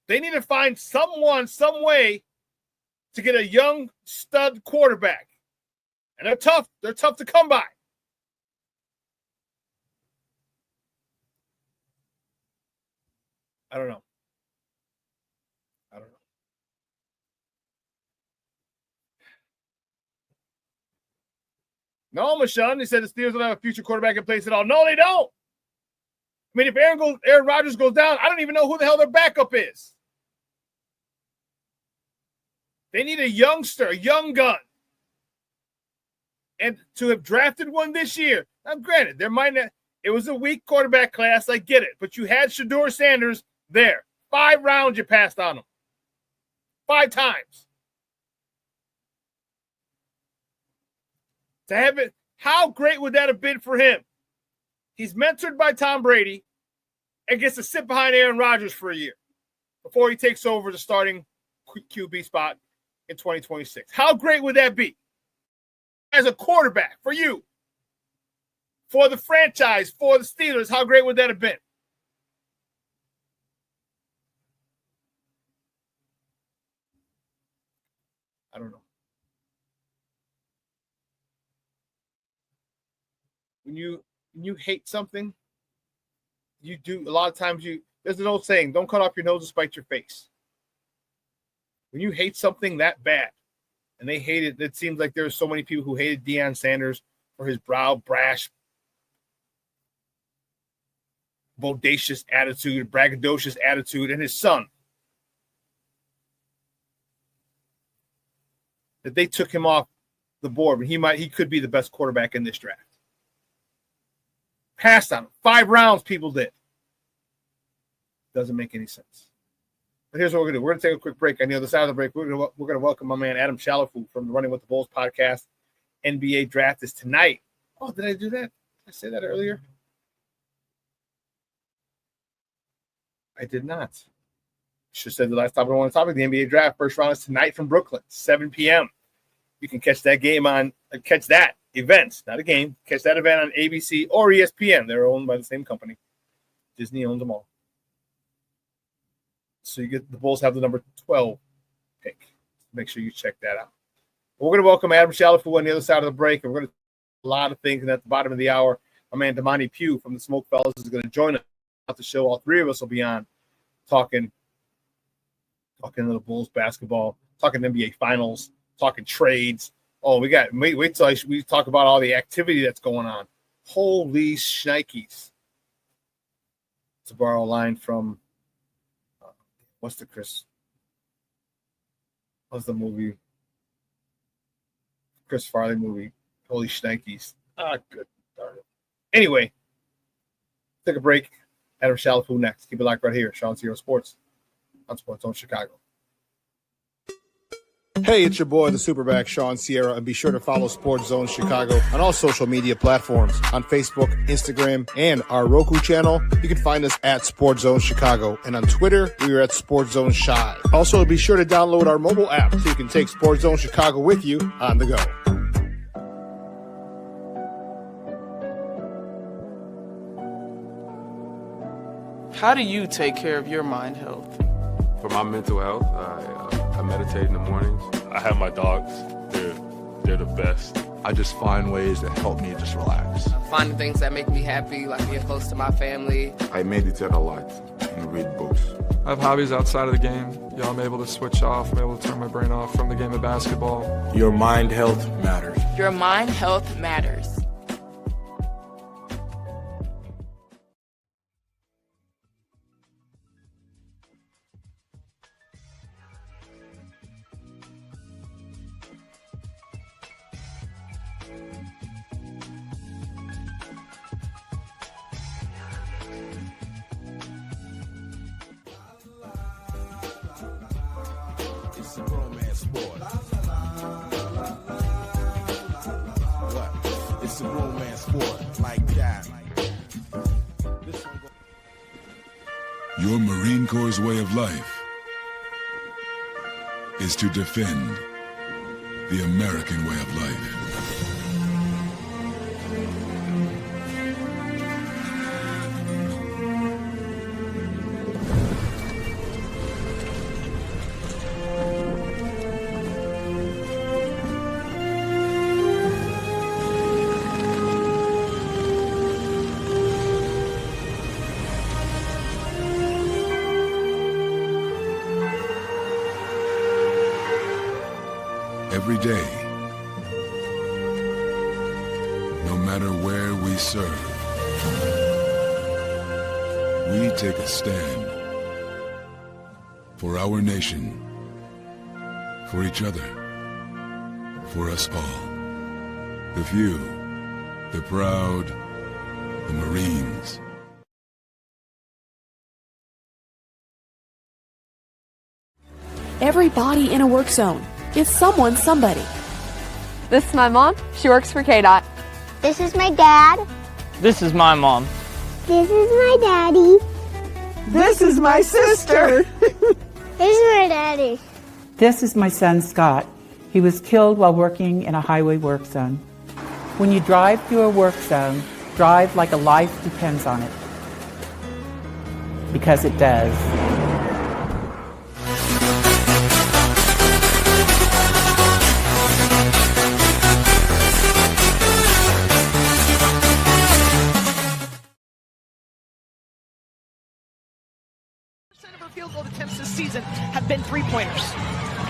They need to find someone, some way to get a young stud quarterback. And they're tough. They're tough to come by. I don't know. No, Mashawn, they said the Steelers don't have a future quarterback in place at all. No, they don't. I mean, if Aaron Rodgers goes down, I don't even know who the hell their backup is. They need a youngster, a young gun. And to have drafted one this year, now granted, there might not, it was a weak quarterback class, I get it, but you had Shedeur Sanders there. 5 rounds you passed on him. 5 times. To have it, how great would that have been for him? He's mentored by Tom Brady and gets to sit behind Aaron Rodgers for a year before he takes over the starting QB spot in 2026. How great would that be? As a quarterback, for you, for the franchise, for the Steelers, how great would that have been? I don't know. When you hate something, you do a lot of times there's an old saying, don't cut off your nose to spite your face. When you hate something that bad, and they hated, it seems like there were so many people who hated Deion Sanders for his brash, bodacious attitude, braggadocious attitude, and his son. That they took him off the board, but he could be the best quarterback in this draft. Passed on him. 5 rounds people did. Doesn't make any sense. But here's what we're going to do. We're going to take a quick break. On the other side of the break, we're going to welcome my man Adam Chalifoux from the Running with the Bulls podcast. NBA draft is tonight. Oh, did I do that? Did I say that earlier? I did not. Should have said the last topic I want to talk about. The NBA draft first round is tonight from Brooklyn, 7 p.m. You can catch that catch that event, not a game. Catch that event on ABC or ESPN. They're owned by the same company. Disney owns them all. So the Bulls have the number 12 pick. Make sure you check that out. We're going to welcome Adam Chalifoux on the other side of the break. And we're going to do a lot of things. And at the bottom of the hour, my man Damani Pugh from the SmikeFellas is going to join us at the show. All 3 of us will be on talking a little Bulls basketball, talking NBA Finals, talking trades. Oh, wait till we talk about all the activity that's going on. Holy shnikes. To borrow a line from what's the movie? Chris Farley movie. Holy shnikes. Good darn it. Anyway, take a break. Adam Chalifoux next. Keep it locked right here. ShawnSierraSports on Sports Zone Chicago. Hey, it's your boy, the SuperBack, Shawn Sierra, and be sure to follow Sports Zone Chicago on all social media platforms, on Facebook, Instagram, and our Roku channel. You can find us at Sports Zone Chicago, and on Twitter, we are at Sports Zone Shy. Also, be sure to download our mobile app so you can take Sports Zone Chicago with you on the go. How do you take care of your mind health? For my mental health, I meditate in the mornings. I have my dogs. They're the best. I just find ways that help me just relax. Finding things that make me happy, like being close to my family. I meditate a lot and read books. I have hobbies outside of the game. I'm able to switch off. I'm able to turn my brain off from the game of basketball. Your mind health matters. Your mind health matters. It's a romance sport. What? It's a romance sport like that. This one Marine Corps' way of life is to defend the American way of life. Every day, no matter where we serve, we take a stand for our nation, for each other, for us all. The few, the proud, the Marines. Everybody in a work zone is someone somebody. This is my mom. She works for KDOT. This is my dad. This is my mom. This is my daddy. This is my sister. This is my daddy. This is my son, Scott. He was killed while working in a highway work zone. When you drive through a work zone, drive like a life depends on it. Because it does. Field goal attempts this season have been three-pointers.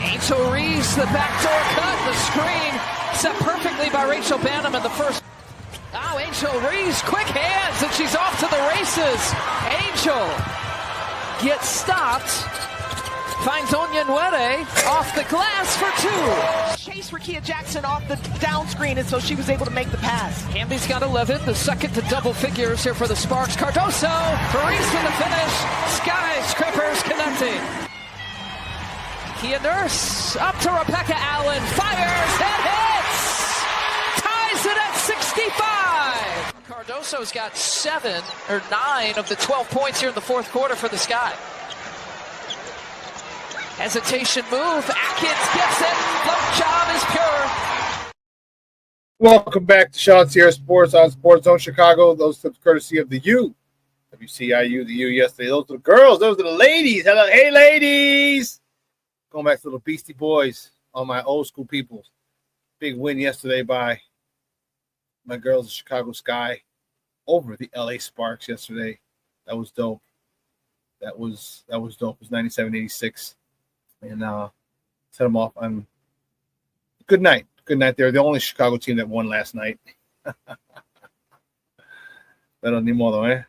Angel Reese, the backdoor cut, the screen set perfectly by Rachel Banham in the first. Oh, Angel Reese, quick hands, and she's off to the races. Angel gets stopped, finds Onyenwere off the glass for two. Chase Rickea Jackson off the down screen, and so she was able to make the pass. Hamby's got 11, the second to double figures here for the Sparks. Cardoso, Reese for the finish. Skyscrapers connecting. Kia Nurse up to Rebecca Allen, fires and hits! Ties it at 65! Cardoso's got 9 of the 12 points here in the fourth quarter for the Sky. Hesitation move, Atkins gets it, float job is pure. Welcome back to Shawn Sierra Sports on Sports Zone Chicago. Those tips courtesy of the U. WCIU, the U yesterday. Those are the girls, those are the ladies. Hello, hey ladies. Going back to the Beastie Boys, all my old school people. Big win yesterday by my girls, the Chicago Sky, over the LA Sparks yesterday. That was dope. That was dope. It was 97-86. And set them off on good night. Good night. They're the only Chicago team that won last night. Pero ni modo, eh?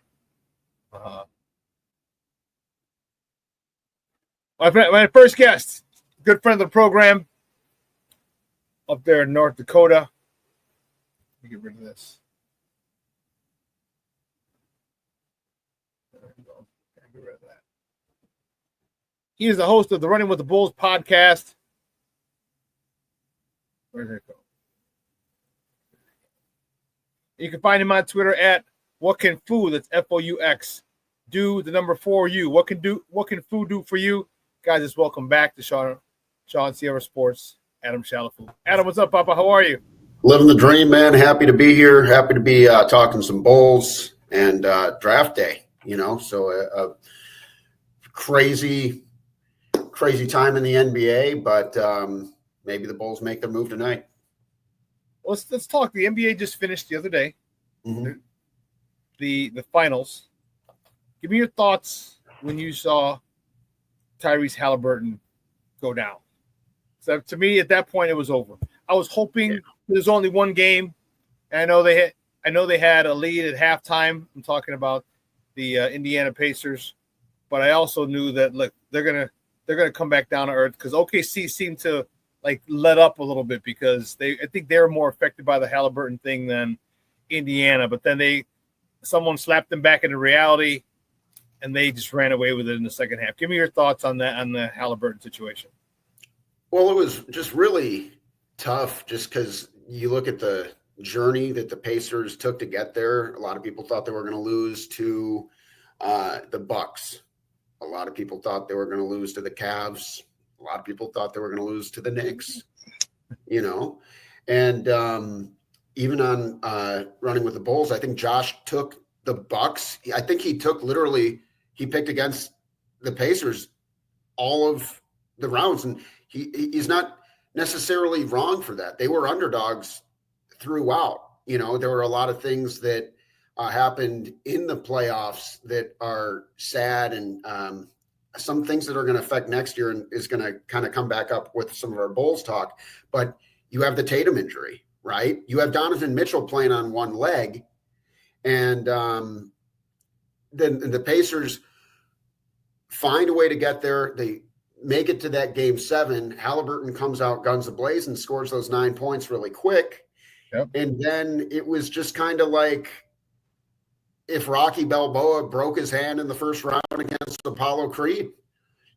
My first guest, good friend of the program, up there in North Dakota. Let me get rid of this. There we go. Get rid of that. He is the host of the Running with the Bulls podcast. Where did it go? You can find him on Twitter at WhatCanFoo. That's F-O-U-X. Do the number 4U. What can Foo do for you? Guys, just welcome back to Shawn Sierra Sports. Adam Chalifoux. Adam, what's up, Papa? How are you? Living the dream, man. Happy to be here. Happy to be talking some Bulls and draft day. So a crazy time in the NBA, but maybe the Bulls make their move tonight. Let's talk. The NBA just finished the other day. Mm-hmm. The finals. Give me your thoughts when you saw Tyrese Halliburton go down. So to me, at that point, it was over. I was hoping there's only one game. And I know they had a lead at halftime. I'm talking about the Indiana Pacers, but I also knew that look, they're gonna come back down to earth because OKC seemed to let up a little bit because I think they were more affected by the Halliburton thing than Indiana. But then someone slapped them back into reality, and they just ran away with it in the second half. Give me your thoughts on that, on the Halliburton situation. Well, it was just really tough just because you look at the journey that the Pacers took to get there. A lot of people thought they were going to lose to the Bucks. A lot of people thought they were going to lose to the Cavs. A lot of people thought they were going to lose to the Knicks, and even on running with the Bulls, I think Josh took the Bucks. I think he picked against the Pacers all of the rounds, and he's not necessarily wrong for that. They were underdogs throughout. There were a lot of things that happened in the playoffs that are sad, and some things that are going to affect next year and is going to kind of come back up with some of our Bulls talk. But you have the Tatum injury, right? You have Donovan Mitchell playing on one leg, and then the Pacers find a way to get there. They make it to that game 7. Halliburton comes out guns a-blaze and scores those 9 points really quick. Yep. And then it was just kind of like if Rocky Balboa broke his hand in the first round against Apollo Creed.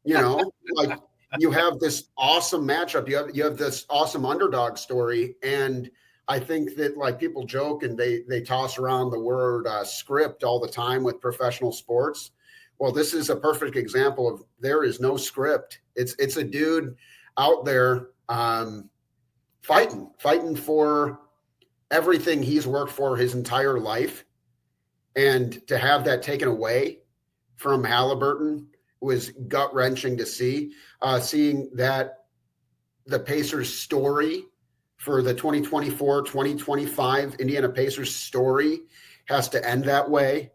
Like you have this awesome matchup. You have this awesome underdog story. And I think that like people joke and they toss around the word script all the time with professional sports. Well, this is a perfect example of there is no script. It's a dude out there fighting for everything he's worked for his entire life. And to have that taken away from Halliburton was gut-wrenching to see. Seeing that the Pacers story for the 2024-2025 Indiana Pacers story has to end that way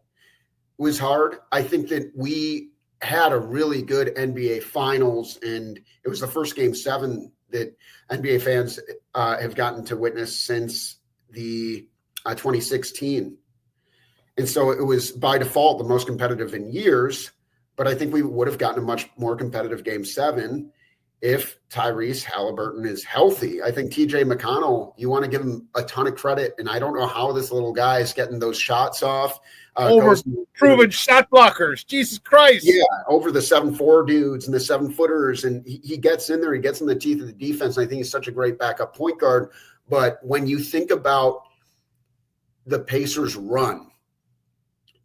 was hard. I think that we had a really good NBA Finals, and it was the first Game 7 that NBA fans have gotten to witness since the 2016. And so it was by default the most competitive in years, but I think we would have gotten a much more competitive Game 7 if Tyrese Halliburton is healthy. I think TJ McConnell, you want to give him a ton of credit, and I don't know how this little guy is getting those shots off. Proven shot blockers. Jesus Christ. Yeah, over the 7'4" dudes and the 7-footers, and he gets in there. He gets in the teeth of the defense. And I think he's such a great backup point guard. But when you think about the Pacers' run,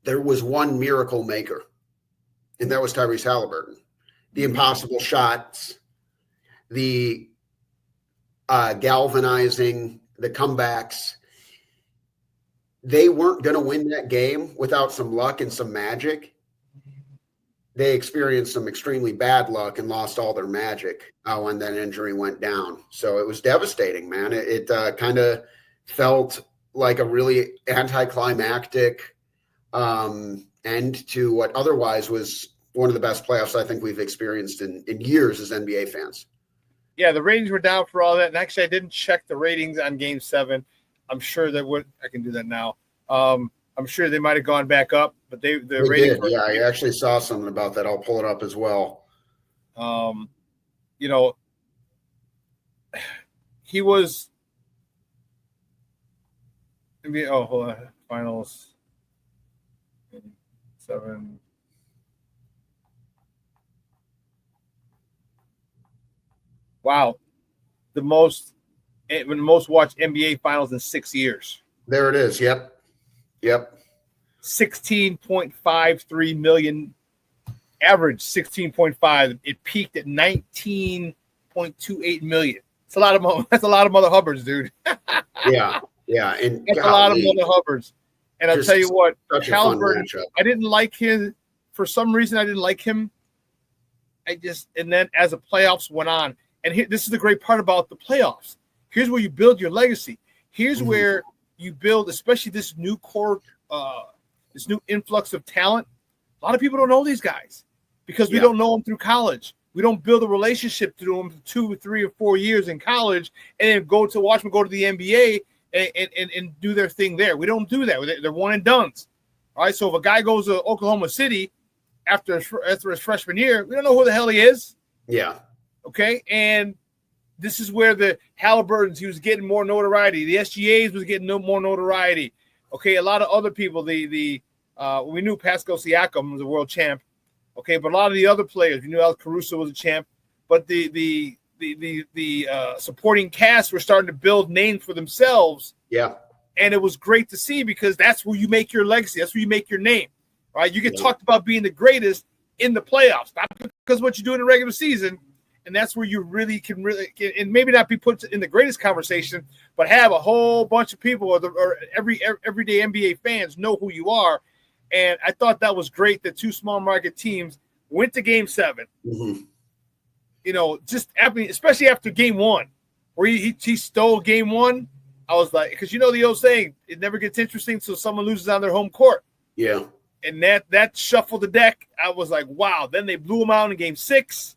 there was one miracle maker, and that was Tyrese Halliburton. The impossible shots, the galvanizing, the comebacks. They weren't going to win that game without some luck and some magic. They experienced some extremely bad luck and lost all their magic when that injury went down. So it was devastating, man. It kind of felt like a really anticlimactic end to what otherwise was one of the best playoffs I think we've experienced in years as NBA fans. Yeah, the ratings were down for all that. And actually, I didn't check the ratings on Game 7. I'm sure they would. I can do that now. I'm sure they might have gone back up, but the ratings. Yeah, I actually saw something about that. I'll pull it up as well. He was. Hold on. Finals 7. Wow, the most watched NBA Finals in 6 years. There it is. Yep. 16.53 million, average 16.5. It peaked at 19.28 million. It's a lot of that's a lot of Mother Hubbards, dude. yeah, and that's a lot of Mother Hubbards. And I'll tell you what, Halliburton, I didn't like him for some reason. I didn't like him. And then as the playoffs went on, and this is the great part about the playoffs. Here's where you build your legacy. Here's where you build, especially this new core, this new influx of talent. A lot of people don't know these guys because we don't know them through college. We don't build a relationship to them for 2 or 3 or 4 years in college and then watch them go to the NBA and do their thing there. We don't do that. They're one and dones. All right. So if a guy goes to Oklahoma City after his freshman year, we don't know who the hell he is. Yeah. Okay. And this is where the Halliburtons, he was getting more notoriety. The SGAs was getting more notoriety. Okay. A lot of other people, we knew Pascal Siakam was a world champ. Okay. But a lot of the other players, we knew Alex Caruso was a champ, but the supporting cast were starting to build names for themselves. Yeah. And it was great to see because that's where you make your legacy. That's where you make your name, right? You get talked about being the greatest in the playoffs, not because of what you do in the regular season. And that's where you really can and maybe not be put in the greatest conversation, but have a whole bunch of people or everyday NBA fans know who you are. And I thought that was great that two small market teams went to Game 7. Mm-hmm. You know, especially after Game 1, where he stole Game 1. I was like, because you know the old saying, it never gets interesting until someone loses on their home court. Yeah. And that shuffled the deck. I was like, wow. Then they blew them out in Game 6.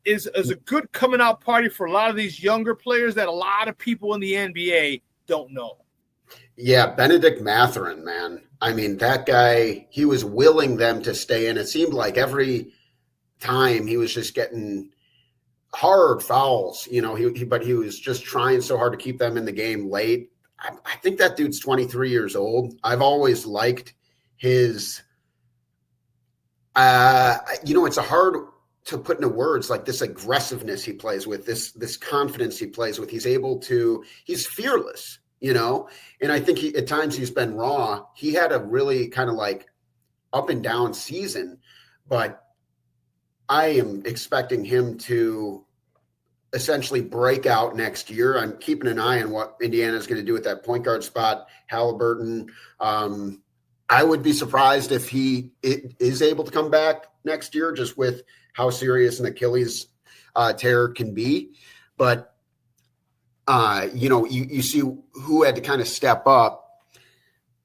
Is a good coming out party for a lot of these younger players that a lot of people in the NBA don't know. Yeah, Benedict Mathurin, man. I mean, that guy, he was willing them to stay in. It seemed like every time he was just getting hard fouls, you know, but he was just trying so hard to keep them in the game late. I think that dude's 23 years old. I've always liked his, it's a hard to put into words, like this aggressiveness he plays with, this confidence he plays with. He's fearless, you know? And I think at times he's been raw. He had a really kind of like up and down season, but I am expecting him to essentially break out next year. I'm keeping an eye on what Indiana is going to do with that point guard spot. Halliburton. I would be surprised if he is able to come back next year, just with how serious an Achilles tear can be. But, you see who had to kind of step up.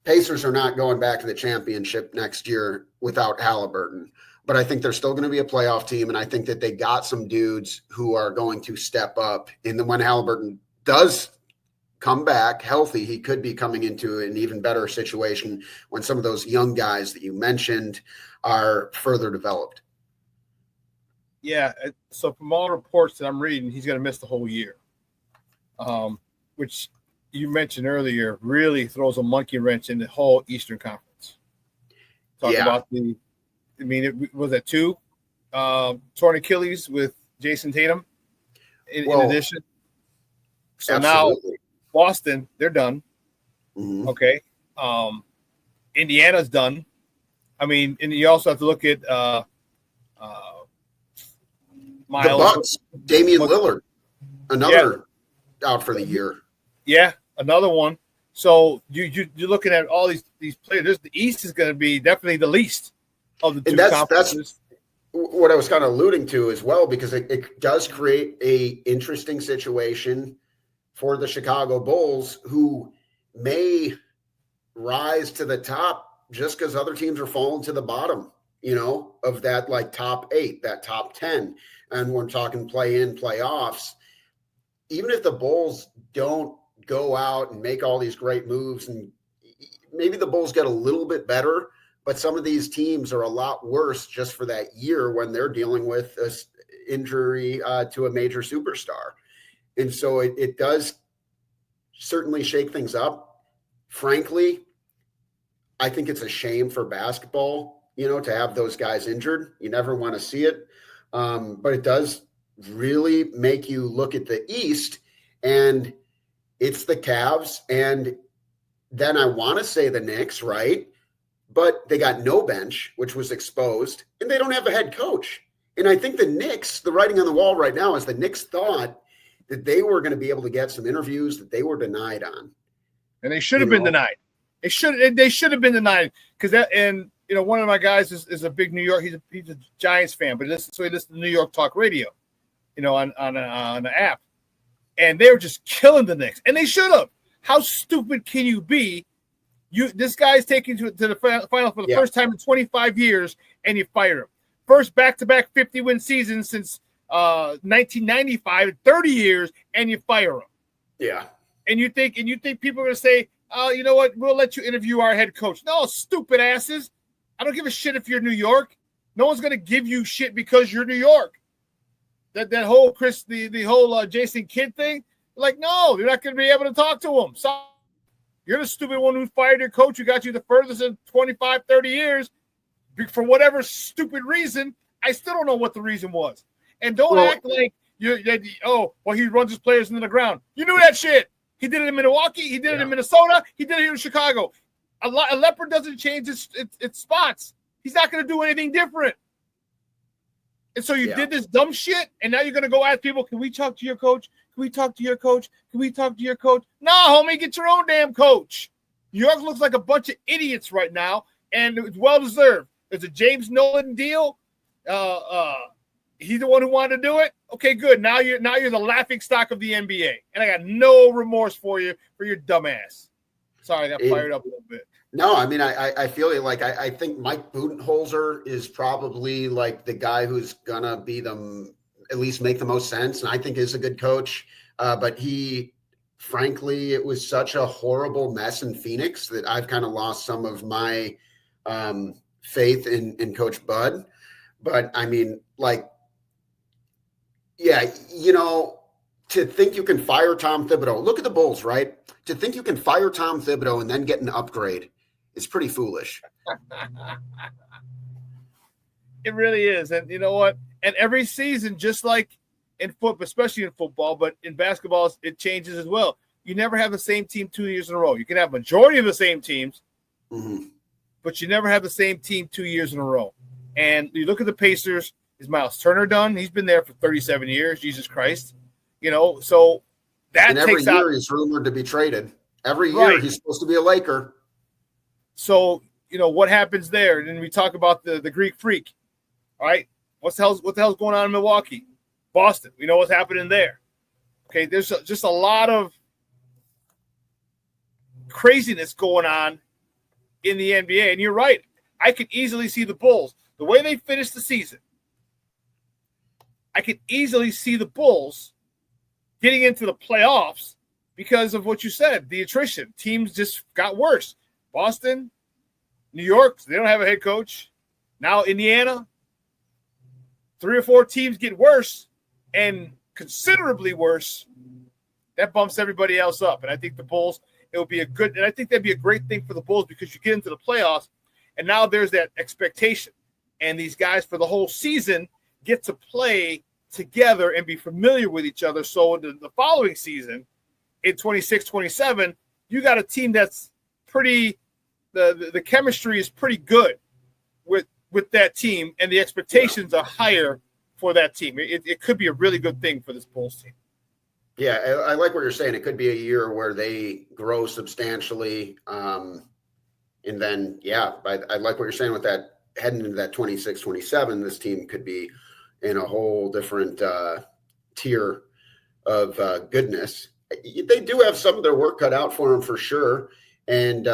Pacers are not going back to the championship next year without Halliburton. But I think they're still going to be a playoff team, and I think that they got some dudes who are going to step up. And then when Halliburton does come back healthy, he could be coming into an even better situation when some of those young guys that you mentioned are further developed. Yeah, so from all reports that I'm reading, he's going to miss the whole year, which you mentioned earlier really throws a monkey wrench in the whole Eastern Conference. About was that 2 torn Achilles with Jason Tatum in addition? So absolutely. Now Boston, they're done. Mm-hmm. Okay. Indiana's done. I mean, and you also have to look at Miles. The Bucks, Damian Lillard, another out for the year. Yeah, another one. So you're looking at all these players. The East is going to be definitely the least of the two conferences. That's what I was kind of alluding to as well, because it does create a interesting situation for the Chicago Bulls, who may rise to the top just because other teams are falling to the bottom, of that like top 8, that top 10. And we're talking play-in, playoffs. Even if the Bulls don't go out and make all these great moves, and maybe the Bulls get a little bit better, but some of these teams are a lot worse just for that year when they're dealing with an injury to a major superstar. And so it does certainly shake things up. Frankly, I think it's a shame for basketball, to have those guys injured. You never want to see it. But it does really make you look at the East, and it's the Cavs. And then I want to say the Knicks, right? But they got no bench, which was exposed, and they don't have a head coach. And I think the Knicks, the writing on the wall right now is the Knicks thought that they were going to be able to get some interviews that they were denied on. And they should have been denied. They should have been denied, because one of my guys is a big New York. He's a Giants fan, but he listens to New York Talk Radio, on the app, and they were just killing the Knicks, and they should have. How stupid can you be? This guy's taken to the final for the first time in 25 years, and you fire him. First back-to-back 50-win season since 1995, 30 years, and you fire him. Yeah. And you think people are going to say, "Oh, you know what? We'll let you interview our head coach." No, stupid asses. I don't give a shit if you're New York. No one's going to give you shit because you're New York. That whole the whole Jason Kidd thing, like, no, you're not going to be able to talk to him. So you're the stupid one who fired your coach who got you the furthest in 25, 30 years for whatever stupid reason. I still don't know what the reason was. And don't act like he runs his players into the ground. You knew that shit. He did it in Milwaukee. He did it in Minnesota. He did it here in Chicago. A leopard doesn't change its spots. He's not going to do anything different. And so you did this dumb shit, and now you're going to go ask people, can we talk to your coach? Can we talk to your coach? Can we talk to your coach? No, homie, get your own damn coach. New York looks like a bunch of idiots right now, and it's well-deserved. There's a James Nolan deal. He's the one who wanted to do it. Okay, good. Now you're the laughing stock of the NBA, and I got no remorse for you for your dumb ass. Sorry, I got fired up a little bit. No, I mean, I feel like I think Mike Budenholzer is probably like the guy who's gonna be at least make the most sense, and I think is a good coach. But frankly, it was such a horrible mess in Phoenix that I've kind of lost some of my faith in Coach Bud. But I mean, like, yeah, to think you can fire Tom Thibodeau. Look at the Bulls, right? To think you can fire Tom Thibodeau and then get an upgrade is pretty foolish. It really is. And you know what? And every season, just like in football, especially in football, but in basketball, it changes as well. You never have the same team 2 years in a row. You can have majority of the same teams, but you never have the same team 2 years in a row. And you look at the Pacers. Is Miles Turner done? He's been there for 37 years. Jesus Christ. So that and every takes year out. He's rumored to be traded. Every year he's supposed to be a Laker. So, what happens there? And then we talk about the Greek Freak. All right. What the hell's going on in Milwaukee? Boston. We know what's happening there. Okay. There's just a lot of craziness going on in the NBA. And you're right. I could easily see the Bulls, the way they finished the season. I could easily see the Bulls getting into the playoffs because of what you said, the attrition. Teams just got worse. Boston, New York, they don't have a head coach. Now Indiana, 3 or 4 teams get worse and considerably worse. That bumps everybody else up. And I think the Bulls, it would be and I think that'd be a great thing for the Bulls because you get into the playoffs and now there's that expectation. And these guys for the whole season get to play together and be familiar with each other. So in the following season, in 26-27, you got a team that's pretty the chemistry is pretty good with that team, and the expectations are higher for that team. It could be a really good thing for this Bulls team. Yeah, I like what you're saying. It could be a year where they grow substantially. And then, I like what you're saying with that heading into that 26-27, this team could be in a whole different tier of goodness. They do have some of their work cut out for them for sure. And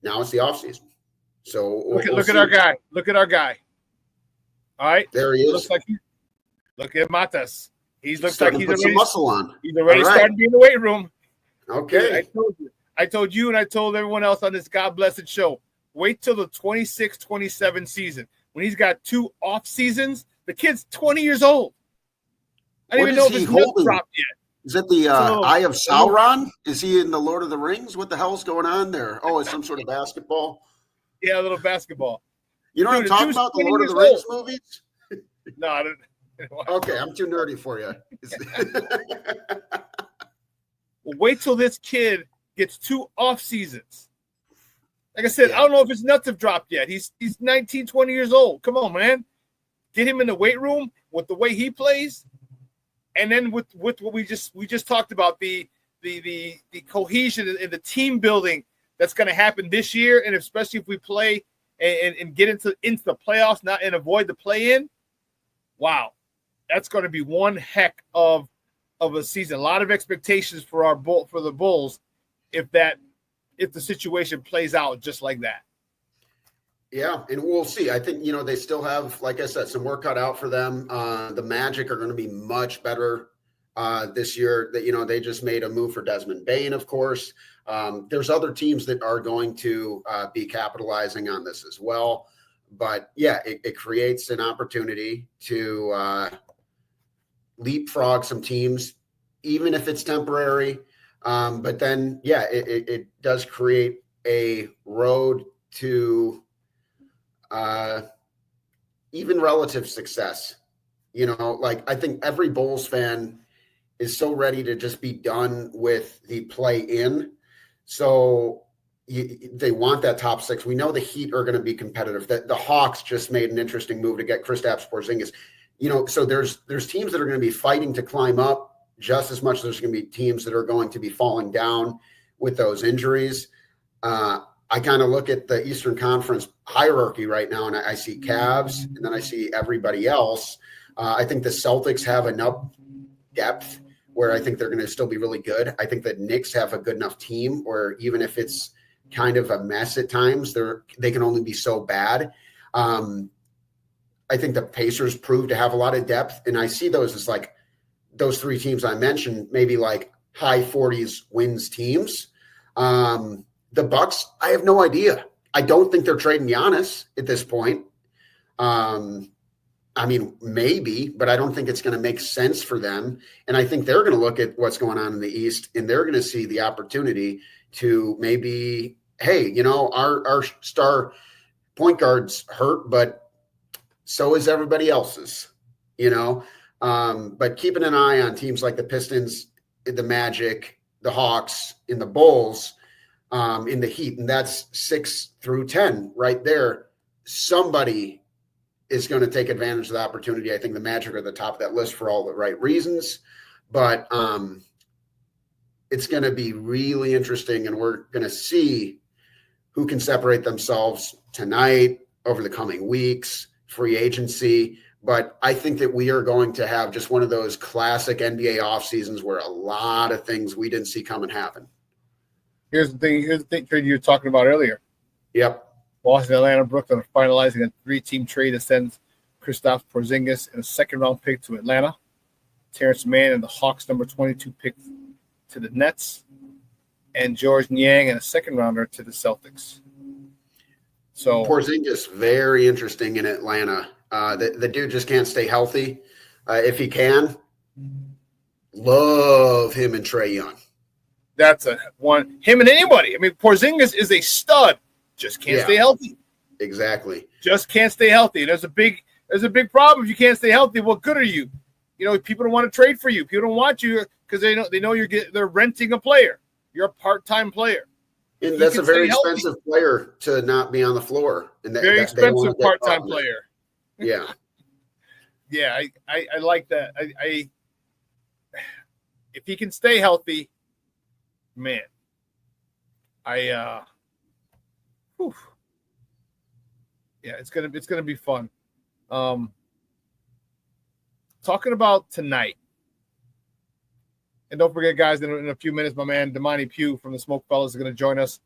now it's the offseason. So look at our guy. Look at our guy. All right. There he is. Looks like look at Matas. He looks like he's already some muscle on. He's already starting to be in the weight room. Okay. I told you and I told everyone else on this God blessed show. Wait till the 26-27 season. When he's got 2 off seasons, the kid's 20 years old. I don't even know if his nuts dropped yet. Is it the Eye of Sauron? Is he in the Lord of the Rings? What the hell's going on there? Oh, it's some sort of basketball. Yeah, a little basketball. You know what I'm talking about? The Lord of the Rings movies? No, I don't. Okay, I'm too nerdy for you. Well, wait till this kid gets 2 off seasons. Like I said, I don't know if his nuts have dropped yet. He's 19, 20 years old. Come on, man. Get him in the weight room with the way he plays. And then with what we just talked about, the cohesion and the team building that's going to happen this year, and especially if we play and get into the playoffs, not and avoid the play-in. Wow, that's going to be one heck of a season. A lot of expectations for the Bulls if the situation plays out just like that. Yeah, and we'll see. I think, they still have, like I said, some work cut out for them. The Magic are going to be much better this year. That they just made a move for Desmond Bane, of course. There's other teams that are going to be capitalizing on this as well. But, yeah, it creates an opportunity to leapfrog some teams, even if it's temporary. But then, it does create a road to even relative success. I think every Bulls fan is so ready to just be done with the play in. So they want that top 6. We know the Heat are going to be competitive. The Hawks just made an interesting move to get Kristaps Porzingis. So there's teams that are going to be fighting to climb up just as much as there's going to be teams that are going to be falling down with those injuries. I kind of look at the Eastern Conference hierarchy right now, and I see Cavs, and then I see everybody else. I think the Celtics have enough depth where I think they're going to still be really good. I think the Knicks have a good enough team where even if it's kind of a mess at times, they can only be so bad. I think the Pacers prove to have a lot of depth, and I see those as like those 3 teams I mentioned, maybe like high 40s wins teams. The Bucks, I have no idea. I don't think they're trading Giannis at this point. I mean, maybe, but I don't think it's going to make sense for them. And I think they're going to look at what's going on in the East, and they're going to see the opportunity to maybe, hey, our star point guard's hurt, but so is everybody else's, but keeping an eye on teams like the Pistons, the Magic, the Hawks, and the Bulls, in the Heat, and that's 6 through 10 right there. Somebody is going to take advantage of the opportunity. I think the Magic are at the top of that list for all the right reasons, but it's going to be really interesting, and we're going to see who can separate themselves tonight, over the coming weeks, free agency. But I think that we are going to have just one of those classic NBA off seasons where a lot of things we didn't see coming happen. Here's the thing trade you were talking about earlier. Yep. Boston, Atlanta, Brooklyn are finalizing a 3-team trade that sends Kristaps Porzingis and a second-round pick to Atlanta, Terrence Mann and the Hawks number 22 pick to the Nets, and George Niang and a second-rounder to the Celtics. So Porzingis, very interesting in Atlanta. The dude just can't stay healthy. If he can, love him and Trae Young. That's him and anybody. I mean, Porzingis is a stud. Just can't stay healthy. Exactly. Just can't stay healthy. There's a big problem if you can't stay healthy. What good are you? People don't want to trade for you. People don't want you because they know they're renting a player. You're a part-time player. And that's a very expensive player to not be on the floor. And very expensive part-time player. Yeah. Yeah, I like that. I if he can stay healthy, man, it's gonna be fun. Talking about tonight, and don't forget, guys, in a few minutes, my man Damani Pugh from the SmikeFellas is going to join us.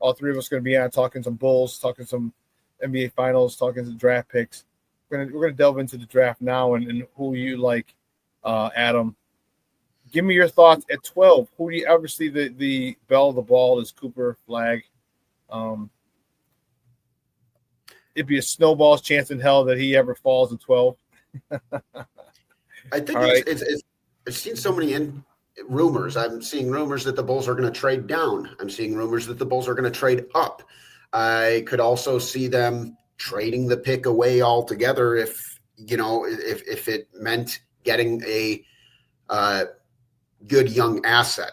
All 3 of us are going to be on talking some Bulls, talking some NBA Finals, talking some draft picks. We're gonna delve into the draft now and who you like, Adam. Give me your thoughts at 12. Who do you obviously the bell of the ball is Cooper Flag. It'd be a snowball's chance in hell that he ever falls at 12. I think I've seen so many rumors. I'm seeing rumors that the Bulls are going to trade down. I'm seeing rumors that the Bulls are going to trade up. I could also see them trading the pick away altogether if it meant getting a good young asset,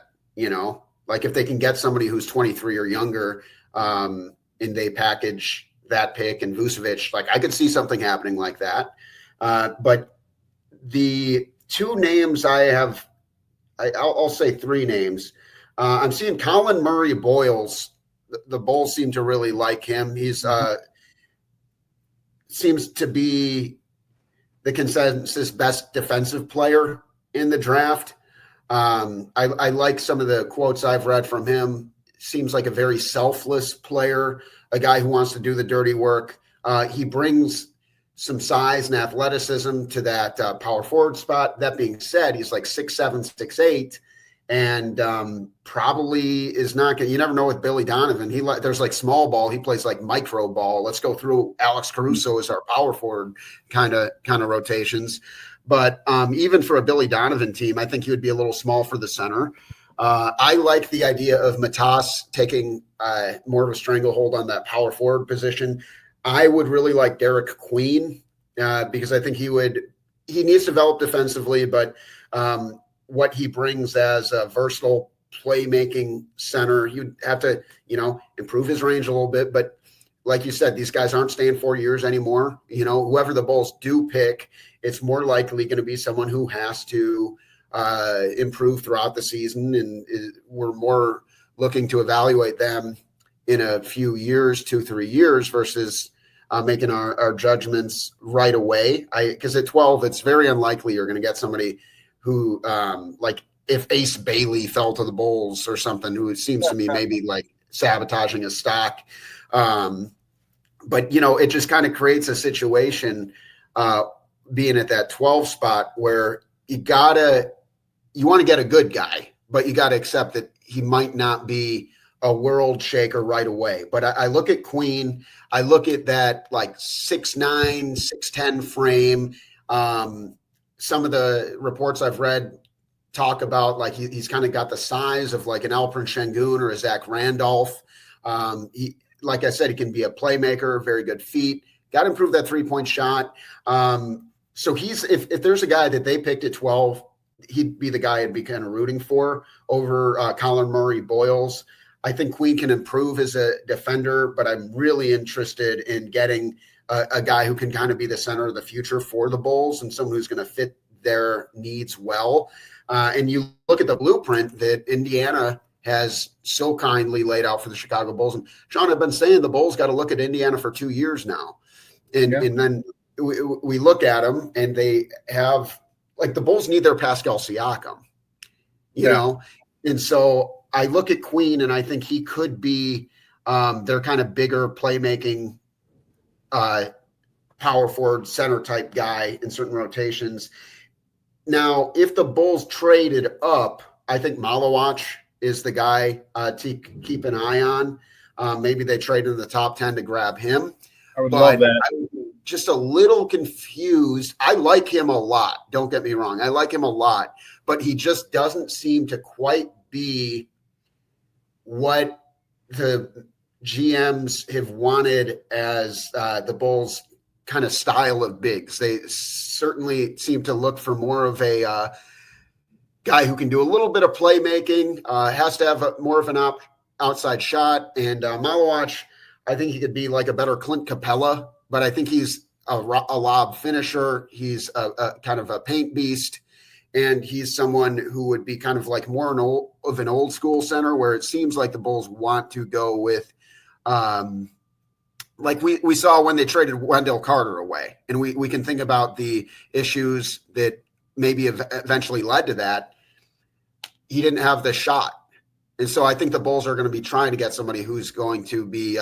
like if they can get somebody who's 23 or younger, and they package that pick and Vucevic, like I could see something happening like that. But the 2 names I'll say 3 names. I'm seeing Colin Murray Boyles. The Bulls seem to really like him. He's seems to be the consensus best defensive player in the draft. I like some of the quotes I've read from him. Seems like a very selfless player, a guy who wants to do the dirty work. He brings some size and athleticism to that power forward spot. That being said, he's like 6'7", 6'8", and probably is not going to – you never know with Billy Donovan. There's like small ball. He plays like micro ball. Let's go through Alex Caruso as our power forward kind of rotations. But even for a Billy Donovan team, I think he would be a little small for the center. I like the idea of Matas taking more of a stranglehold on that power forward position. I would really like Derek Queen because I think he needs to develop defensively, but what he brings as a versatile playmaking center. You'd have to, improve his range a little bit. But like you said, these guys aren't staying 4 years anymore. Whoever the Bulls do pick, it's more likely going to be someone who has to improve throughout the season. And we're more looking to evaluate them in a few years, 2-3 years, versus making our judgments right away. Because at 12, it's very unlikely you're going to get somebody who, like if Ace Bailey fell to the Bulls or something, who it seems to me maybe like sabotaging his stock. But, it just kind of creates a situation being at that 12 spot where you want to get a good guy, but you got to accept that he might not be a world shaker right away. But I look at Queen, I look at that like 6'9", 6'10" frame. Some of the reports I've read talk about like he's kind of got the size of like an Alperen Şengün or a Zach Randolph. Like I said, he can be a playmaker, very good feet. Got to improve that 3-point shot. So if there's a guy that they picked at 12, he'd be the guy I'd be kind of rooting for over Colin Murray Boyles. I think Queen can improve as a defender, but I'm really interested in getting a guy who can kind of be the center of the future for the Bulls and someone who's going to fit their needs well. And you look at the blueprint that Indiana has so kindly laid out for the Chicago Bulls. And Shawn, I've been saying the Bulls got to look at Indiana for 2 years now. And then we look at them and they have like the Bulls need their Pascal Siakam, you know? And so I look at Queen and I think he could be their kind of bigger playmaking power forward center type guy in certain rotations. Now, if the Bulls traded up, I think Malawach is the guy to keep an eye on. Maybe they trade in the top 10 to grab him. I would love that. I'm just a little confused. I like him a lot. Don't get me wrong. I like him a lot, but he just doesn't seem to quite be what the GMs have wanted as the Bulls kind of style of bigs. They certainly seem to look for more of a guy who can do a little bit of playmaking, has to have more of an outside shot. And Malawach, I think he could be like a better Clint Capella, but I think he's a lob finisher. He's a kind of a paint beast. And he's someone who would be kind of like more of an old school center where it seems like the Bulls want to go with, like we saw when they traded Wendell Carter away. And we can think about the issues that maybe eventually led to that. He didn't have the shot. And so I think the Bulls are going to be trying to get somebody who's going to be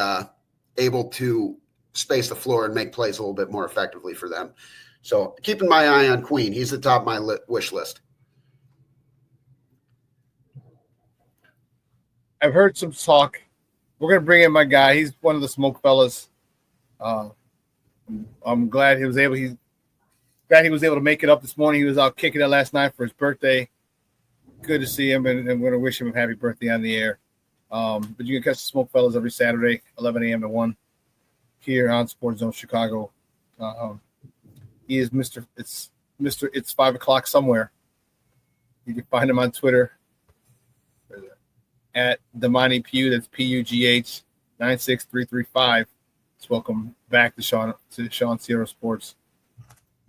able to space the floor and make plays a little bit more effectively for them. So keeping my eye on Queen. He's the top of my wish list. I've heard some talk. We're going to bring in my guy. He's one of the SmikeFellas. I'm glad he was able to make it up this morning. He was out kicking it last night for his birthday. Good to see him, and we're going to wish him a happy birthday on the air. But you can catch the SmikeFellas every Saturday, 11 a.m. to 1 here on Sports Zone Chicago. He is Mr. It's 5 o'clock somewhere. You can find him on Twitter at Damani Pugh. That's PUGH 96335. Welcome back to ShawnSierraSports.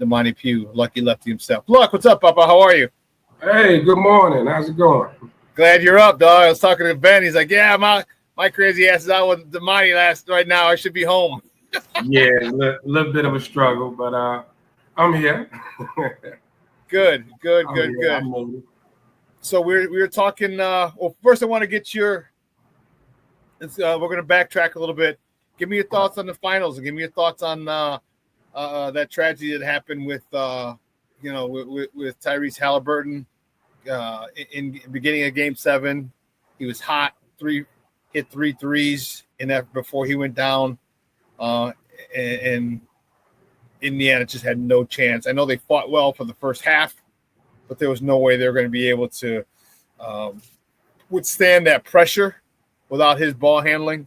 Damani Pugh, lucky lefty himself. Look, what's up, Papa? How are you? Hey, good morning. How's it going? Glad you're up, dog. I was talking to Ben. He's like, "Yeah, my crazy ass is out with Damani right now. I should be home." Yeah, a little bit of a struggle, but I'm here. Good. So we were talking. Well, first I want to get your. We're going to backtrack a little bit. Give me your thoughts on the finals, and give me your thoughts on that tragedy that happened with with Tyrese Halliburton in the beginning of Game 7. He was hot. Hit 3 threes in that before he went down, and Indiana just had no chance. I know they fought well for the first half, but there was no way they were going to be able to withstand that pressure without his ball handling.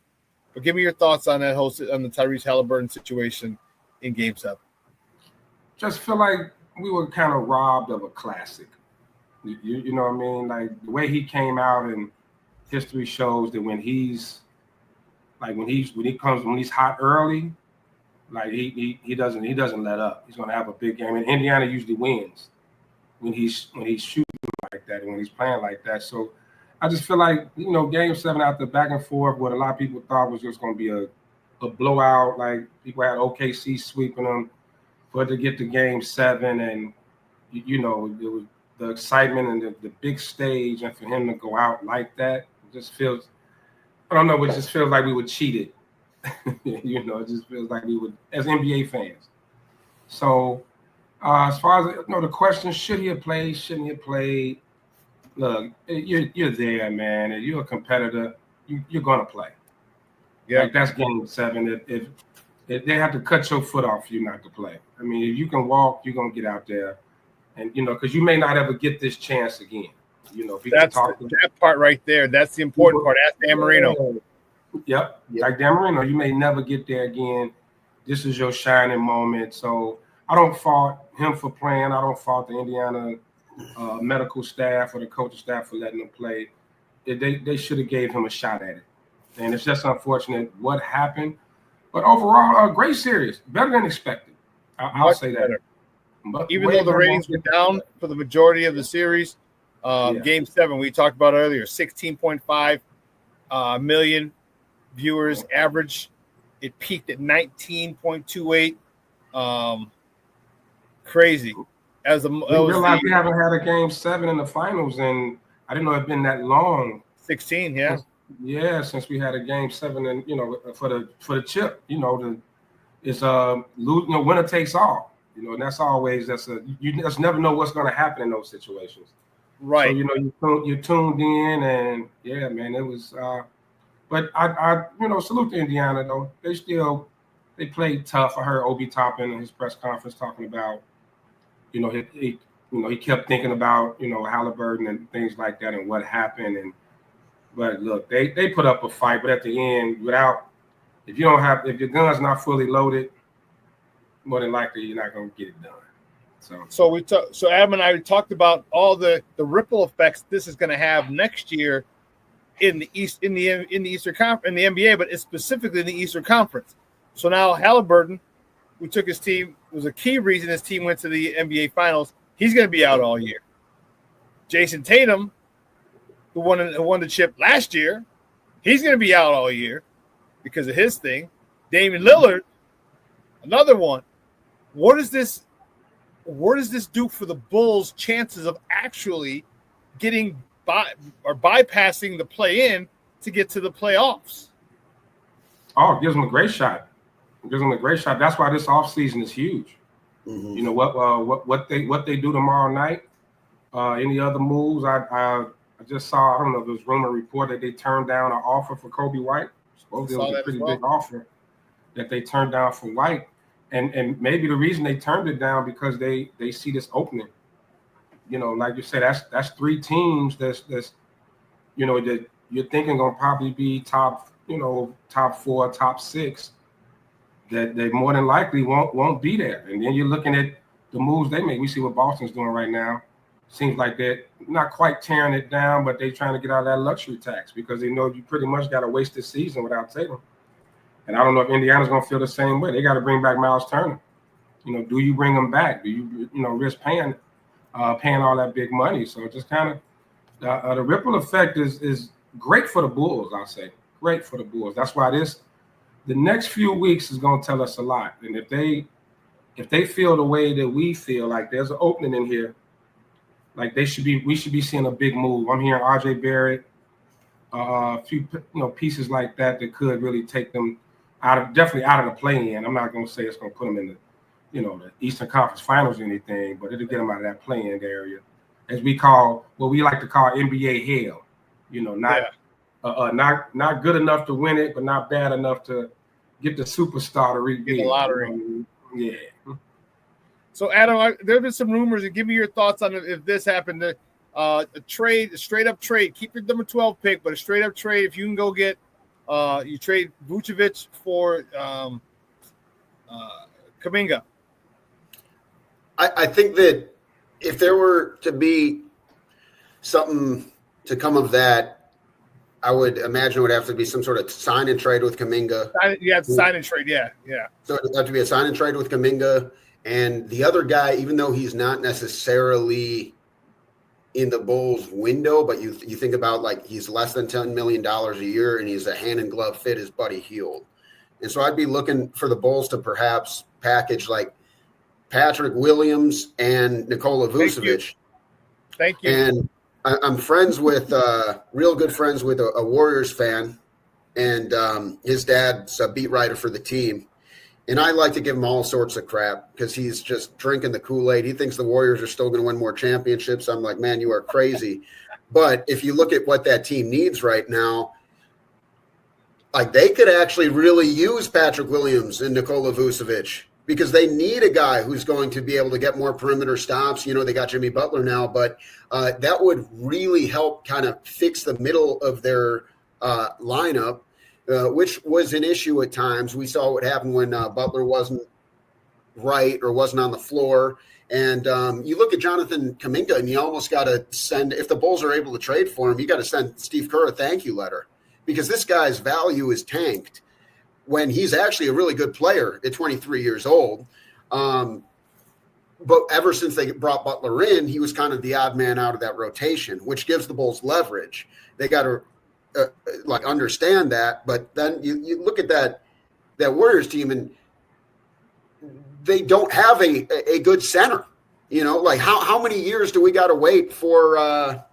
But give me your thoughts on that on the Tyrese Halliburton situation in Game 7. Just feel like we were kind of robbed of a classic. You know what I mean? Like the way he came out, and history shows that when he's hot early, like he doesn't let up. He's gonna have a big game. And Indiana usually wins when he's shooting like that and when he's playing like that. So I just feel like, Game 7 after back and forth, what a lot of people thought was just gonna be a blowout. Like people had OKC sweeping them, but to get to Game 7 and it was the excitement and the big stage, and for him to go out like that, it just feels, I don't know, it just feels like we were cheated. It just feels like we would, as NBA fans. So as far as the question, should he have played, shouldn't he have played? Look, you're there, man. If you're a competitor, you're gonna play. Yeah, like that's Game 7. If they have to cut your foot off for you not to play. I mean, if you can walk, you're gonna get out there, and because you may not ever get this chance again. If you that's that part right there. That's the important part. Ask Dan Marino. Yep. Like Dan Marino, you may never get there again. This is your shining moment. So I don't fault him for playing. I don't fault the Indiana medical staff or the coaching staff for letting him play. They should have gave him a shot at it. And it's just unfortunate what happened. But overall, a great series. Better than expected. I'll say that. But even though the ratings were down for the majority of the series, Game 7, we talked about earlier, 16.5 million viewers average. It peaked at 19.28. Crazy. We realized we haven't had a Game 7 in the finals, and I didn't know it'd been that long. 16, yeah. Yeah, since we had a Game 7, and for the chip, it's winner takes all. And that's always you just never know what's going to happen in those situations. Right. So you tuned in, and yeah, man, it was. But I salute to Indiana though. They played tough. I heard Obi Toppin in his press conference talking about, he kept thinking about Halliburton and things like that and what happened. But look, they put up a fight, but at the end, if your gun's not fully loaded, more than likely you're not going to get it done. So Adam and I talked about all the ripple effects this is going to have next year in the Eastern Conference, in the NBA, but it's specifically in the Eastern Conference. So now Halliburton, we took his team, was a key reason his team went to the NBA Finals. He's going to be out all year. Jason Tatum, who won the chip last year, he's going to be out all year because of his thing. Damian Lillard, another one. What does this do for the Bulls' chances of actually getting bypassing the play-in to get to the playoffs? Oh, it gives them a great shot. That's why this offseason is huge. Mm-hmm. What they do tomorrow night. Any other moves? I just saw, I don't know, there was rumor report that they turned down an offer for Kobe White. Supposedly it was a pretty big offer that they turned down for White. And maybe the reason they turned it down because they see this opening. Like you said, that's 3 teams that's that you're thinking gonna probably be top 4, top 6. That they more than likely won't be there. And then you're looking at the moves they make. We see what Boston's doing right now. Seems like they're not quite tearing it down, but they're trying to get out of that luxury tax because they know you pretty much got to waste this season without Tatum. And I don't know if Indiana's going to feel the same way. They got to bring back Miles Turner. Do you bring him back? Do you risk paying all that big money? So just kind of the ripple effect is great for the Bulls, I'll say. Great for the Bulls. That's why the next few weeks is going to tell us a lot. And if they feel the way that we feel, like there's an opening in here, like we should be seeing a big move. I'm hearing RJ Barrett, a few pieces like that could really take them definitely out of the play-in. I'm not going to say it's going to put them in the Eastern Conference Finals or anything, but it'll get them out of that play-in area, as we like to call NBA hell. Not good enough to win it, but not bad enough to get the superstar to repeat the lottery. Yeah. So, Adam, there have been some rumors, and give me your thoughts on if this happened. A straight up trade. Keep your number 12 pick, but a straight up trade. If you can go get, you trade Vucevic for Kuminga. I think that if there were to be something to come of that, I would imagine it would have to be some sort of sign and trade with Kuminga. Sign and trade. Yeah. So it would have to be a sign and trade with Kuminga. And the other guy, even though he's not necessarily in the Bulls window, but you think about like he's less than $10 million a year and he's a hand and glove fit, is Buddy Hield. And so I'd be looking for the Bulls to perhaps package like Patrick Williams and Nikola Vucevic. Thank you. And I'm friends with, real good friends with a Warriors fan, and his dad's a beat writer for the team. And I like to give him all sorts of crap because he's just drinking the Kool-Aid. He thinks the Warriors are still going to win more championships. I'm like, man, you are crazy. But if you look at what that team needs right now, like they could actually really use Patrick Williams and Nikola Vucevic because they need a guy who's going to be able to get more perimeter stops. You know, they got Jimmy Butler now, but that would really help kind of fix the middle of their lineup. Which was an issue at times. We saw what happened when Butler wasn't right or wasn't on the floor. And you look at Jonathan Kuminga, and you almost got to send – if the Bulls are able to trade for him, you got to send Steve Kerr a thank you letter because this guy's value is tanked when he's actually a really good player at 23 years old. But ever since they brought Butler in, he was kind of the odd man out of that rotation, which gives the Bulls leverage. They got to – understand that, but then you look at that Warriors team and they don't have a good center. You know, like how many years do we got to wait for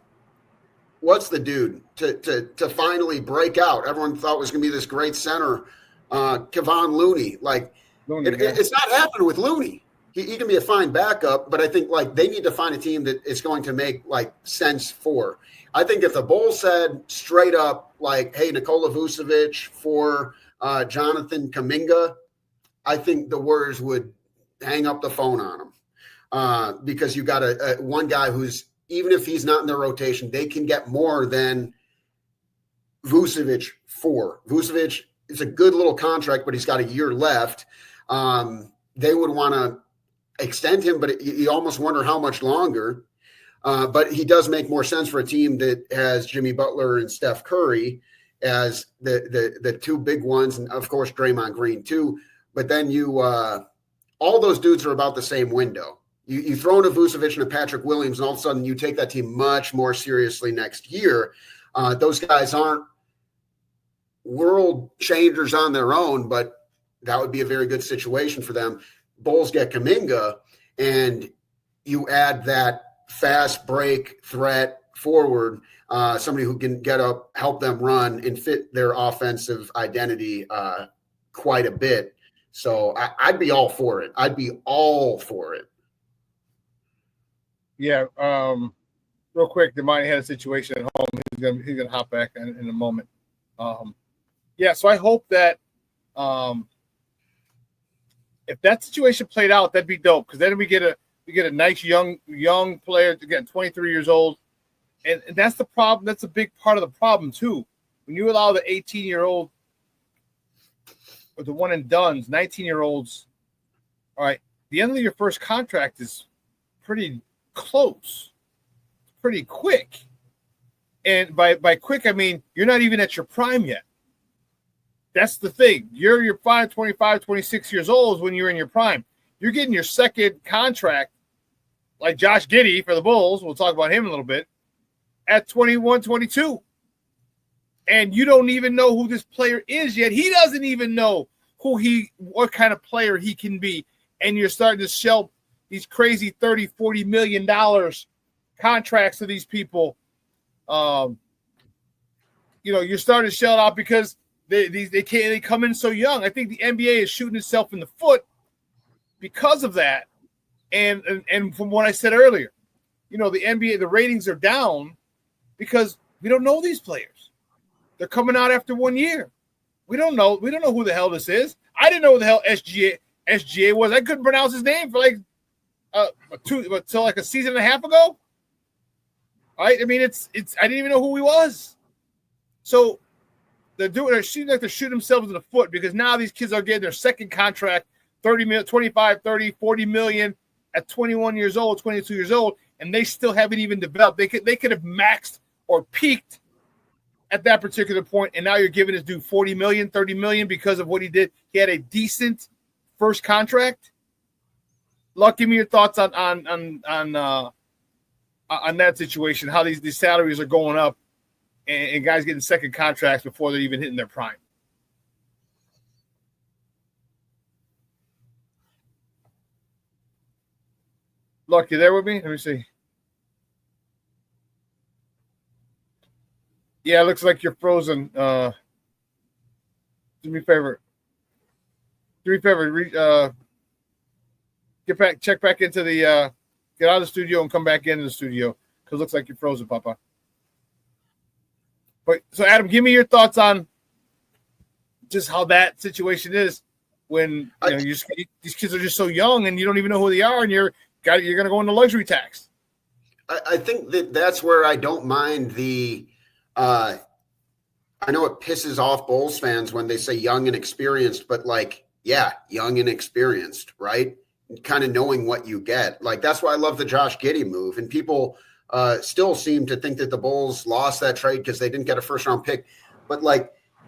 what's the dude to finally break out? Everyone thought was going to be this great center, Kevon Looney. Like it's not happening with Looney. He can be a fine backup, but I think like they need to find a team that is going to make like sense for. I think if the Bulls said straight up like, hey, Nikola Vucevic for Jonathan Kuminga, I think the Warriors would hang up the phone on him because you got a one guy who's, even if he's not in their rotation, they can get more than Vucevic for. Vucevic is a good little contract, but he's got a year left. They would want to extend him, but you almost wonder how much longer. But he does make more sense for a team that has Jimmy Butler and Steph Curry as the two big ones, and of course Draymond Green too. But then you all those dudes are about the same window. You throw in a Vucevic and a Patrick Williams, and all of a sudden you take that team much more seriously next year. Those guys aren't world changers on their own, but that would be a very good situation for them. Bulls get Kuminga, and you add that fast break threat forward, somebody who can get up, help them run, and fit their offensive identity quite a bit. So I'd be all for it. Yeah. Real quick, Damani had a situation at home. He's gonna hop back in a moment. So I hope that if that situation played out, that'd be dope because then we get a nice young player, again, 23 years old. And that's the problem. That's a big part of the problem, too. When you allow the 18-year-old or the one and dones, 19-year-olds, all right, the end of your first contract is pretty close, pretty quick. And by quick, I mean you're not even at your prime yet. That's the thing. You're your 25, 26 years old is when you're in your prime. You're getting your second contract, like Josh Giddey for the Bulls. We'll talk about him in a little bit, at 21, 22. And you don't even know who this player is yet. He doesn't even know what kind of player he can be. And you're starting to shell these crazy $30, $40 million contracts to these people. You're starting to shell out because they come in so young. I think the NBA is shooting itself in the foot because of that. And from what I said earlier, the NBA, the ratings are down because we don't know these players. They're coming out after 1 year. We don't know who the hell this is. I didn't know who the hell SGA was. I couldn't pronounce his name for until like a season and a half ago. All right. I mean, it's I didn't even know who he was. So they're shooting themselves in the foot because now these kids are getting their second contract, 30 million, 25, 30, 40 million at 21 years old, 22 years old. and they still haven't even developed. They could have maxed or peaked at that particular point, and now you're giving this dude $40 million, $30 million because of what he did. He had a decent first contract. Luck, give me your thoughts on that situation, how these salaries are going up and guys getting second contracts before they're even hitting their prime. Luck, you there with me? Let me see. Yeah, it looks like you're frozen. Do me a favor. Check back into the get out of the studio and come back into the studio because it looks like you're frozen, Papa. But so Adam, give me your thoughts on just how that situation is when these kids are just so young and you don't even know who they are and you're going to go into luxury tax. I think that's where I don't mind the I know it pisses off Bulls fans when they say young and experienced, but young and experienced, right? Kind of knowing what you get. Like, that's why I love the Josh Giddey move. And people still seem to think that the Bulls lost that trade because they didn't get a first-round pick. But,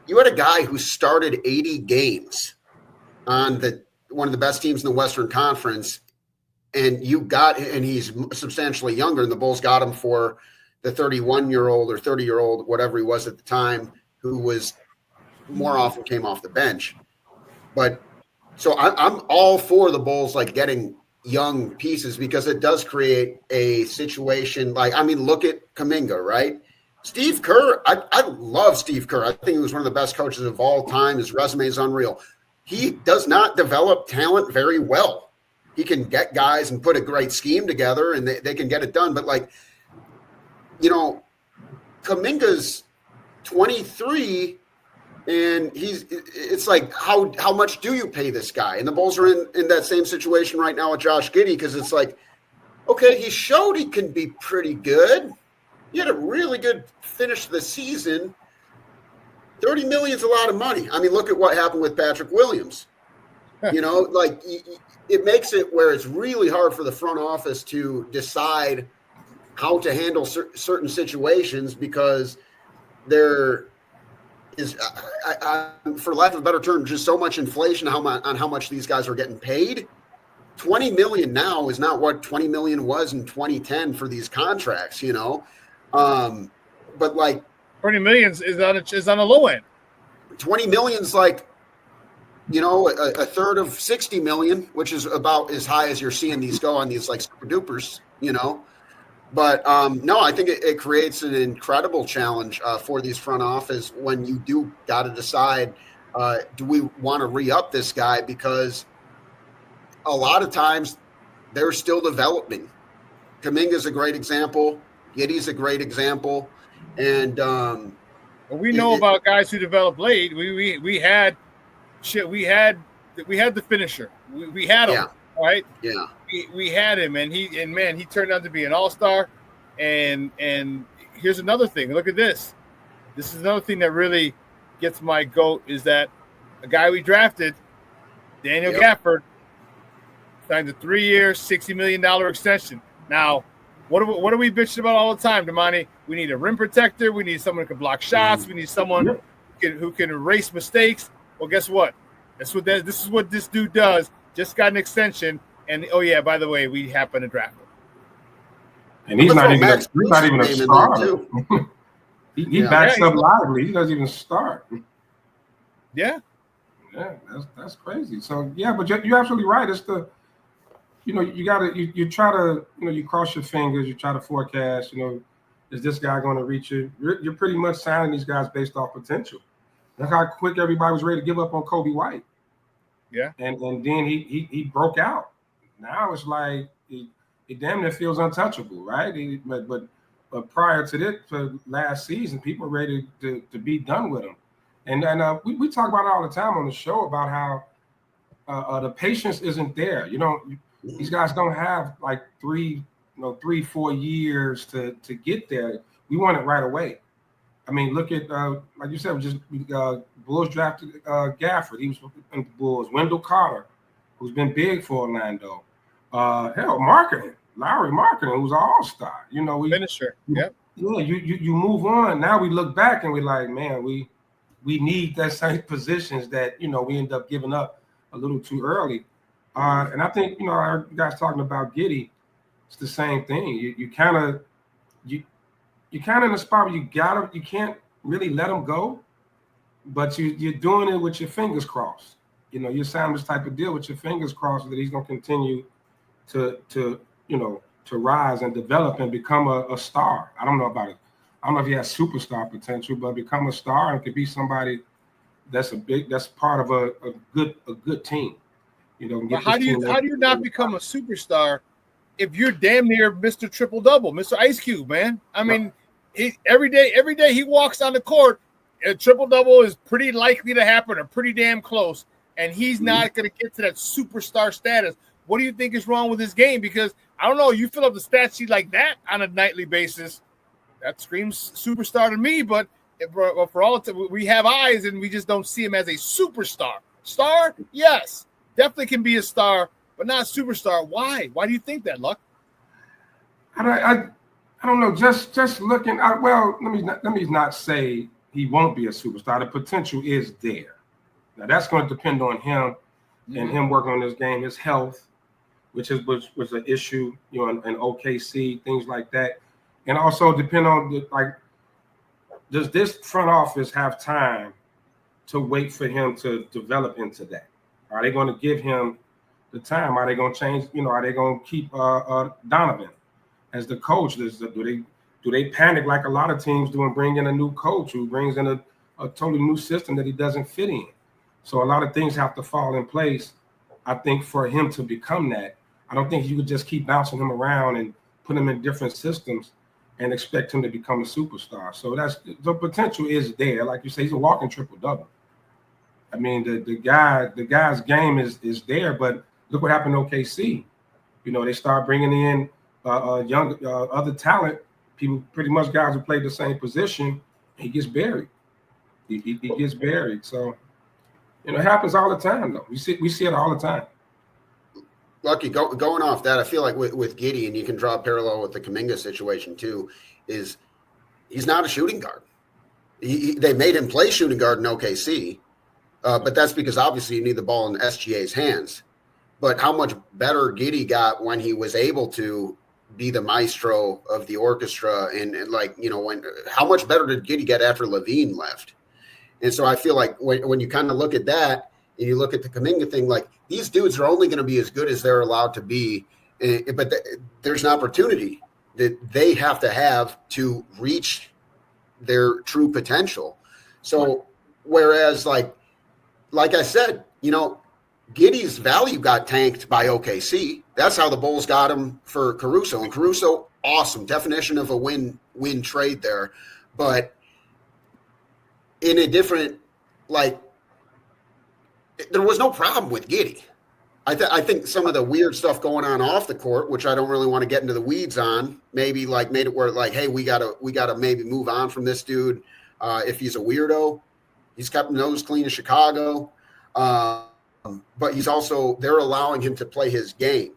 you had a guy who started 80 games on one of the best teams in the Western Conference, and he's substantially younger, and the Bulls got him for the 31-year-old or 30-year-old, whatever he was at the time, who was more often came off the bench. But so I'm all for the Bulls getting young pieces because it does create a situation look at Kuminga, right? Steve Kerr, I love Steve Kerr. I think he was one of the best coaches of all time. His resume is unreal. He does not develop talent very well. He can get guys and put a great scheme together and they can get it done. But Kuminga's 23 and it's how much do you pay this guy? And the Bulls are in that same situation right now with Josh Giddey because it's okay, he showed he can be pretty good. He had a really good finish to the season. $30 million is a lot of money. I mean, look at what happened with Patrick Williams. It makes it where it's really hard for the front office to decide how to handle certain situations because there is, for lack of a better term, just so much inflation on how much these guys are getting paid. $20 million now is not what $20 million was in 2010 for these contracts, But $20 million is on a low end. $20 million's a third of $60 million, which is about as high as you're seeing these go on these super dupers, But no, I think it creates an incredible challenge for these front office when you do got to decide, do we want to re-up this guy? Because a lot of times they're still developing. Kuminga's a great example. Giddey's a great example. And we know about guys who develop late. We had the finisher. We had him, right? Yeah. We had him, and he turned out to be an all-star. And here's another thing. Look at this. This is another thing that really gets my goat is that a guy we drafted, Daniel Gafford, signed a 3-year, $60 million extension. Now, what are we bitching about all the time, Damani? We need a rim protector. We need someone who can block shots. We need someone who can erase mistakes. Well, guess what? This is what this dude does. Just got an extension, and by the way, we happen to draft him. And he's not even a starter. he backs up lively. He doesn't even start. Yeah. Yeah, that's crazy. So but you're absolutely right. It's you try to you cross your fingers. You try to forecast. Is this guy going to reach it? You're pretty much signing these guys based off potential. That's how quick everybody was ready to give up on Kobe White. Yeah. And then he broke out. Now it's it damn near feels untouchable, right? But prior to this, last season, people were ready to be done with him. And we talk about it all the time on the show about how the patience isn't there. These guys don't have 3-4 years to get there. We want it right away. I mean, look at like you said, Bulls drafted Gafford. He was in the Bulls. Wendell Carter, who's been big for Orlando. Marketing. Larry Markkinen, who's an all-star. You know, finisher. Yep. Yeah, you move on. Now we look back and we're like, man, we need that same positions that, you know, we end up giving up a little too early. And I think, you know, our guys talking about Giddey, it's the same thing. You kind of in a spot where you can't really let him go, but you're doing it with your fingers crossed. You know, you're signing this type of deal with your fingers crossed that he's going to continue to rise and develop and become a star. I don't know about it. I don't know if he has superstar potential, but become a star and could be somebody that's part of a good team. You know, but how do you not become a superstar if you're damn near Mr. Triple Double, Mr. Ice Cube, man? I mean, every day he walks on the court, a triple double is pretty likely to happen or pretty damn close, and he's not going to get to that superstar status. What do you think is wrong with his game? Because I don't know, you fill up the stat sheet like that on a nightly basis, that screams superstar to me. But for all we have eyes and we just don't see him as a superstar. Star, yes, definitely can be a star, but not a superstar. Why? Why do you think that, Luck? I don't know. Just looking at, well, let me not say he won't be a superstar. The potential is there. Now that's going to depend on him and him working on his game, his health, which was an issue, you know, in OKC, things like that, and also depend on does this front office have time to wait for him to develop into that? Are they going to give him the time? Are they going to change? You know, are they going to keep Donovan as the coach? Do they panic like a lot of teams do and bring in a new coach who brings in a totally new system that he doesn't fit in? So a lot of things have to fall in place, I think, for him to become that. I don't think you could just keep bouncing him around and put him in different systems and expect him to become a superstar. So that's the potential is there. Like you say, he's a walking triple-double. I mean, the guy's game is there, but look what happened to OKC. You know, they start bringing in young other talent, people, pretty much guys who played the same position. He gets buried. He gets buried. So, you know, it happens all the time, though. We see it all the time. Lucky, going off that, I feel like with Giddey, and you can draw a parallel with the Kuminga situation too, is he's not a shooting guard. They made him play shooting guard in OKC, but that's because obviously you need the ball in SGA's hands. But how much better Giddey got when he was able to be the maestro of the orchestra, and like, you know, how much better did Giddey get after Levine left? And so I feel like when you kind of look at that and you look at the Kuminga thing, like these dudes are only going to be as good as they're allowed to be. But there's an opportunity that they have to reach their true potential. So whereas like I said, you know, Giddey's value got tanked by OKC. That's how the Bulls got him for Caruso. And Caruso, awesome. Definition of a win-win trade there. But in a different, like, there was no problem with Giddey. I think some of the weird stuff going on off the court, which I don't really want to get into the weeds on, maybe like made it where like, hey, we gotta maybe move on from this dude. If he's a weirdo, he's kept nose clean in Chicago. But he's also, they're allowing him to play his game.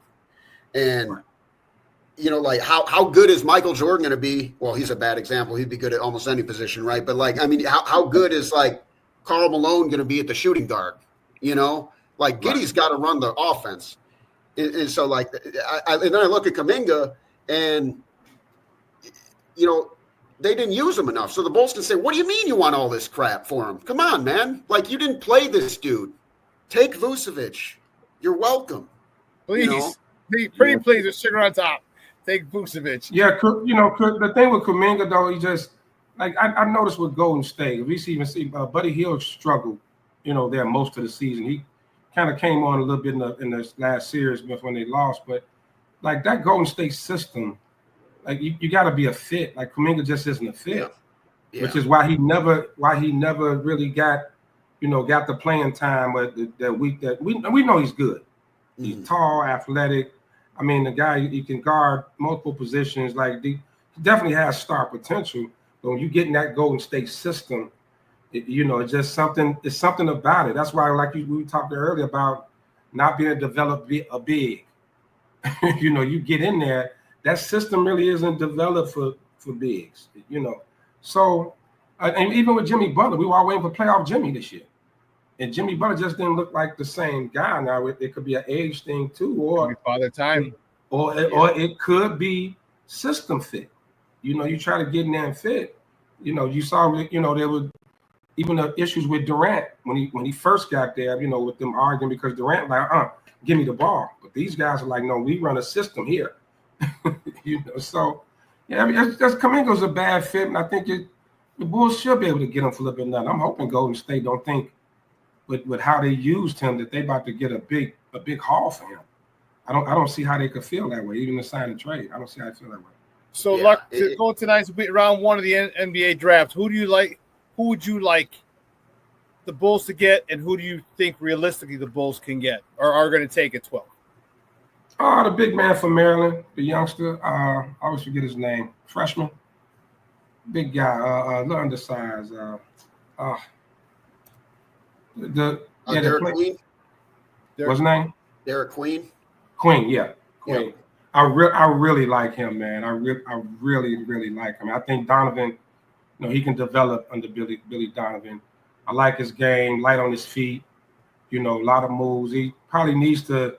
And, you know, like how good is Michael Jordan going to be? Well, he's a bad example. He'd be good at almost any position, right? But like, I mean, how good is like Karl Malone going to be at the shooting guard? You know, like Giddey's got to run the offense. And so like, and then I look at Kuminga and, you know, they didn't use him enough. So the Bulls can say, what do you mean you want all this crap for him? Come on, man. Like, you didn't play this dude. Take Vucevic. You're welcome. Please. You know? Pretty please with sugar on top. Take Vucevic. Yeah, you know, the thing with Kuminga, though, he just, like, I noticed with Golden State, we even see Buddy Hield struggled, you know, there most of the season. He kind of came on a little bit in the last series when they lost, but, like, that Golden State system, like, you got to be a fit. Like, Kuminga just isn't a fit, which is why he never really got the playing time. But that week that we know he's good. He's tall, athletic. I mean, the guy, he can guard multiple positions. Like, he definitely has star potential. But when you get in that Golden State system, it's just something. It's something about it. That's why, like we talked earlier about not being able to develop a big. You get in there. That system really isn't developed for bigs. So and even with Jimmy Butler, we were all waiting for playoff Jimmy this year, and Jimmy Butler just didn't look like the same guy. Now it could be an age thing too, or father time, or it could be system fit. You try to get in there and fit. You saw there were even the issues with Durant when he first got there. With them arguing because Durant like, give me the ball, but these guys are like, no, we run a system here. So yeah, Kuminga's a bad fit, and I think the Bulls should be able to get him for a little bit nothing. I'm hoping Golden State don't think with how they used him that they about to get a big haul for him. I don't see how they could feel that way, even to sign a trade. I don't see how they feel that way. So, Luck, to go tonight's round one of the NBA draft, who do you like? Who would you like the Bulls to get, and who do you think realistically the Bulls can get or are going to take at 12? Oh, the big man from Maryland, the youngster. I always forget his name. Freshman. Big guy, a little undersized. Derek Queen. What's his name? Derek Queen. Queen, yeah. Queen. I really like him, man. I really like him. I think Donovan, he can develop under Billy Donovan. I like his game, light on his feet, a lot of moves. He probably needs to,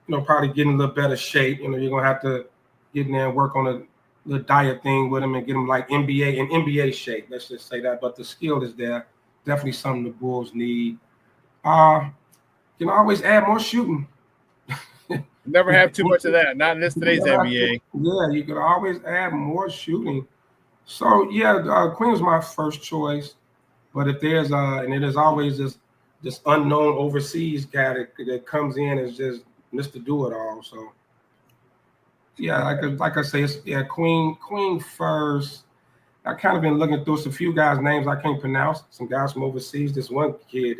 probably get in a little better shape. You're going to have to get in there and work on a little diet thing with him and get him like NBA shape. Let's just say that. But the skill is there. Definitely something the Bulls need. Always add more shooting. Never have too much of that. Not in today's NBA. You could always add more shooting. So Queen was my first choice. But if there's and there's always this unknown overseas guy that comes in and just Mr. Do It All. So like I say, it's Queen first. I kind of been looking through some few guys' names I can't pronounce. Some guys from overseas. This one kid,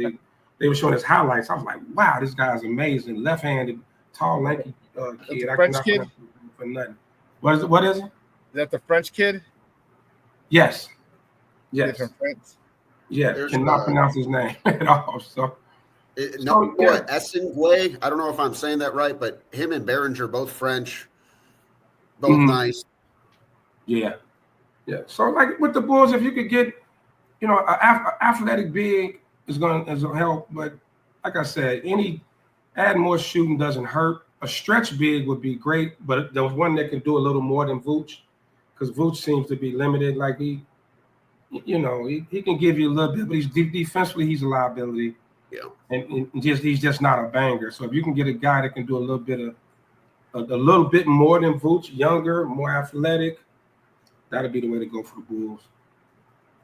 they were showing his highlights. I was like, wow, this guy's amazing. Left-handed, tall, lanky kid. French kid? For nothing. What is it? Is that the French kid? Yes. From France? Yeah, cannot pronounce his name at all. So, Essengway. I don't know if I'm saying that right, but him and Behringer, both French, both nice. Yeah. So, like with the Bulls, if you could get, an athletic big is going to help. But like I said, adding more shooting doesn't hurt. A stretch big would be great, but there was one that can do a little more than Vooch, because Vooch seems to be limited. Like he can give you a little bit, but he's defensively he's a liability. Yeah, and he's just not a banger. So if you can get a guy that can do a little bit more than Vooch, younger, more athletic, that'll be the way to go for the Bulls.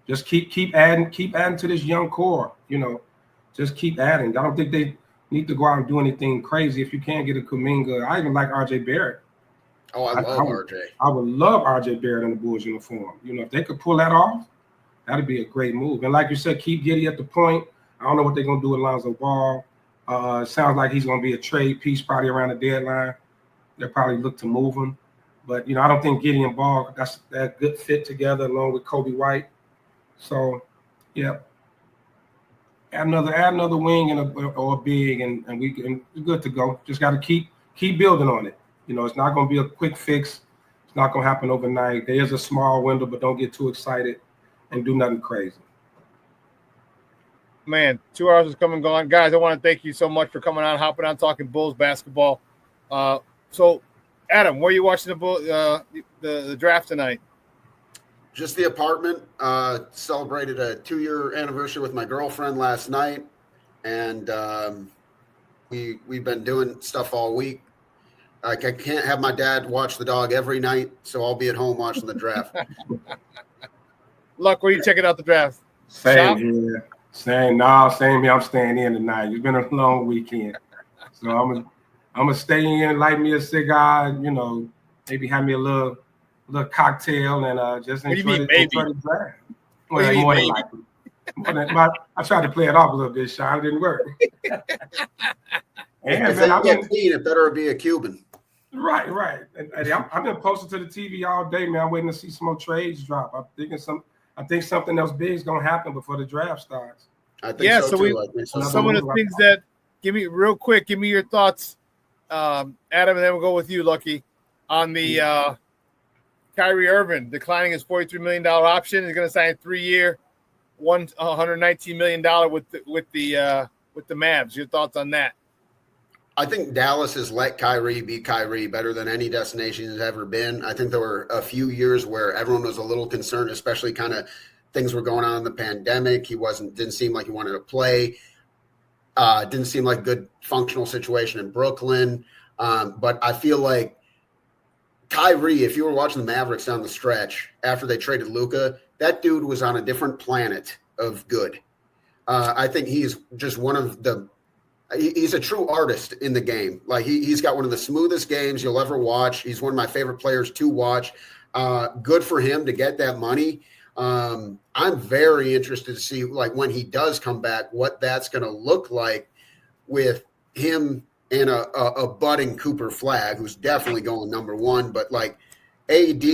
Just keep adding to this young core. Just keep adding. I don't think they need to go out and do anything crazy. If you can't get a Kuminga, I even like RJ Barrett. Oh, I love RJ. I would love RJ Barrett in the Bulls uniform. If they could pull that off, that'd be a great move. And like you said, keep Giddey at the point. I don't know what they're going to do with Lonzo Ball. It sounds like he's going to be a trade piece probably around the deadline. They'll probably look to move him. But, I don't think Giddey and Ball, that's that good fit together along with Kobe White. So, yeah. Add another wing or a big, and we're good to go. Just got to keep building on it. It's not going to be a quick fix. It's not going to happen overnight. There is a small window, but don't get too excited and do nothing crazy. Man, 2 hours has come and gone. Guys, I want to thank you so much for coming on, hopping on, talking Bulls basketball. So, Adam, where are you watching the draft tonight? Just the apartment. Celebrated a 2-year anniversary with my girlfriend last night, and we've been doing stuff all week. Like, I can't have my dad watch the dog every night, so I'll be at home watching the draft. Luck, where are you checking out the draft? Same here. Same here. I'm staying in tonight. It's been a long weekend, so I'm gonna stay in, light me a cigar, maybe have me a little cocktail and just enjoy the draft. Well, more than likely. I tried to play it off a little bit, Shawn. It didn't work. If they get clean, it better be a Cuban. Right. And I've been posted to the TV all day, man. I'm waiting to see some more trades drop. I think something else big is gonna happen before the draft starts. I think so too. Some of the things that give me your thoughts Adam, and then we'll go with you, Lucky, on the Kyrie Irving declining his $43 million option. He's going to sign a 3-year, $119 million with the Mavs. Your thoughts on that? I think Dallas has let Kyrie be Kyrie better than any destination has ever been. I think there were a few years where everyone was a little concerned, especially kind of things were going on in the pandemic. He didn't seem like he wanted to play. Didn't seem like a good functional situation in Brooklyn. But I feel like Kyrie, if you were watching the Mavericks down the stretch after they traded Luka, that dude was on a different planet of good. I think he's just he's a true artist in the game. Like he's got one of the smoothest games you'll ever watch. He's one of my favorite players to watch. Good for him to get that money. I'm very interested to see, like, when he does come back, what that's going to look like with him and a budding Cooper Flag, who's definitely going number one. But like AD,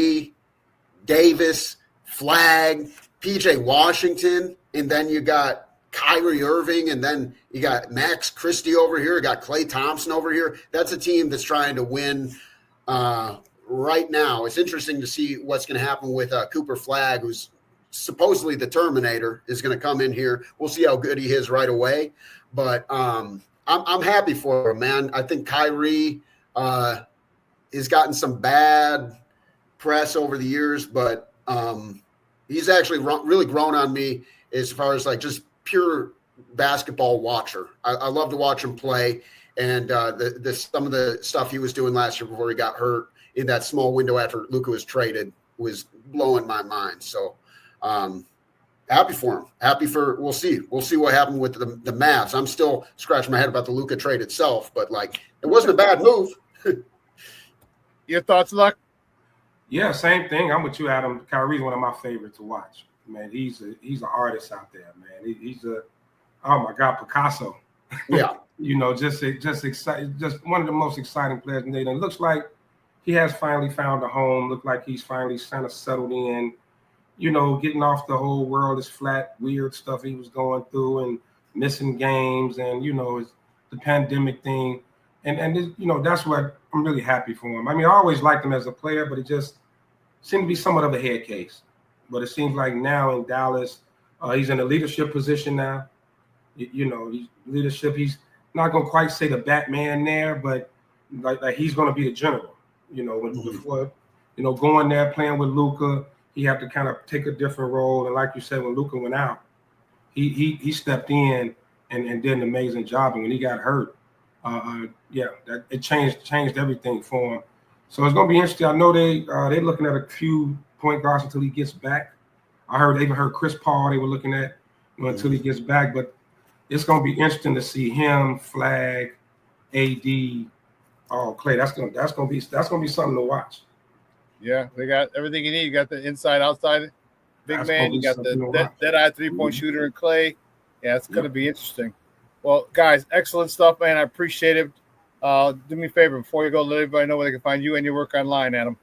Davis, Flag, PJ Washington, and then you got Kyrie Irving, and then you got Max Christie over here, you got Klay Thompson over here. That's a team that's trying to win right now. It's interesting to see what's going to happen with Cooper Flag, who's supposedly the Terminator, is going to come in here. We'll see how good he is right away. But I'm happy for him, man. I think Kyrie has gotten some bad press over the years, but he's actually really grown on me as far as like just pure basketball watcher. I love to watch him play, and some of the stuff he was doing last year before he got hurt in that small window after Luka was traded was blowing my mind. So happy for him. We'll see what happened with the Mavs. I'm still scratching my head about the Luka trade itself, but like it wasn't a bad move. Your thoughts, Luck? Yeah, same thing. I'm with you, Adam. Kyrie's one of my favorites to watch. Man, he's an artist out there, man. He's oh my God, Picasso. Yeah. Just exciting, just one of the most exciting players in the league. And it looks like he has finally found a home. Look like he's finally kind of settled in, getting off the whole world is flat, weird stuff he was going through and missing games and, the pandemic thing. And that's what I'm really happy for him. I mean, I always liked him as a player, but it just seemed to be somewhat of a head case. But it seems like now in Dallas, he's in a leadership position now. He's leadership. He's not going to quite say the Batman there, but like he's going to be the general. Before going there playing with Luka, he had to kind of take a different role. And like you said, when Luka went out, he stepped in and did an amazing job. And when he got hurt, it changed everything for him. So it's going to be interesting. I know they're looking at a few point guards until he gets back. They even heard Chris Paul they were looking at until he gets back. But it's going to be interesting to see him, Flag, AD, Klay. That's going to be something to watch. Yeah, they got everything you need. You got the inside, outside, big man. You got the dead-eye three-point shooter in Klay. Yeah, it's going to be interesting. Well, guys, excellent stuff, man. I appreciate it. Do me a favor before you go, let everybody know where they can find you and your work online, Adam.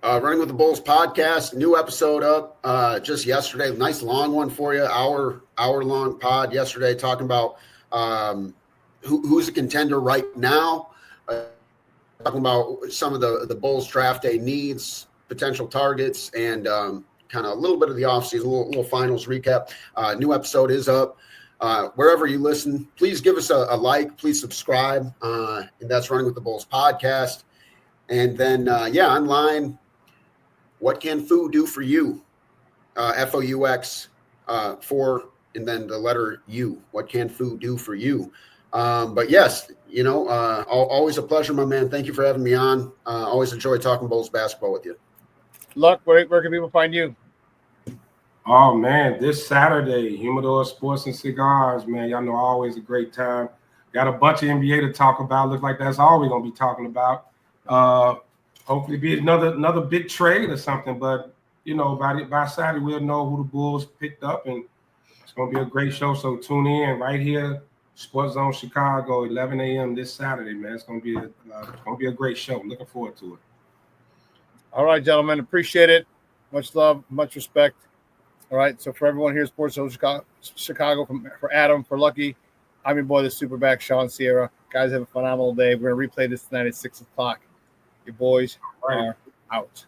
Running with the Bulls podcast, new episode up just yesterday. Nice long one for you, hour-long pod yesterday, talking about who's a contender right now. Talking about some of the Bulls draft day needs, potential targets, and kind of a little bit of the offseason, a little finals recap. New episode is up. Wherever you listen, please give us a like. Please subscribe. And that's Running with the Bulls podcast. And then, online, what can food do for you? FOUX for, and then the letter U. What can food do for you? But yes, always a pleasure, my man. Thank you for having me on. Always enjoy talking Bulls basketball with you. Luck, where can people find you? Oh, man, this Saturday, Humidor Sports and Cigars, man. Y'all know always a great time. Got a bunch of NBA to talk about. Looks like that's all we're going to be talking about. Hopefully be another big trade or something. But, by Saturday, we'll know who the Bulls picked up. And it's going to be a great show. So tune in right here, Sports Zone Chicago, 11 a.m. this Saturday, man. It's going to be a great show. Looking forward to it. All right, gentlemen. Appreciate it. Much love, much respect. All right, so for everyone here, Sports Zone Chicago, for Adam, for Lucky, I'm your boy, the SuperBack, Shawn Sierra. Guys, have a phenomenal day. We're going to replay this tonight at 6 o'clock. Your boys are out.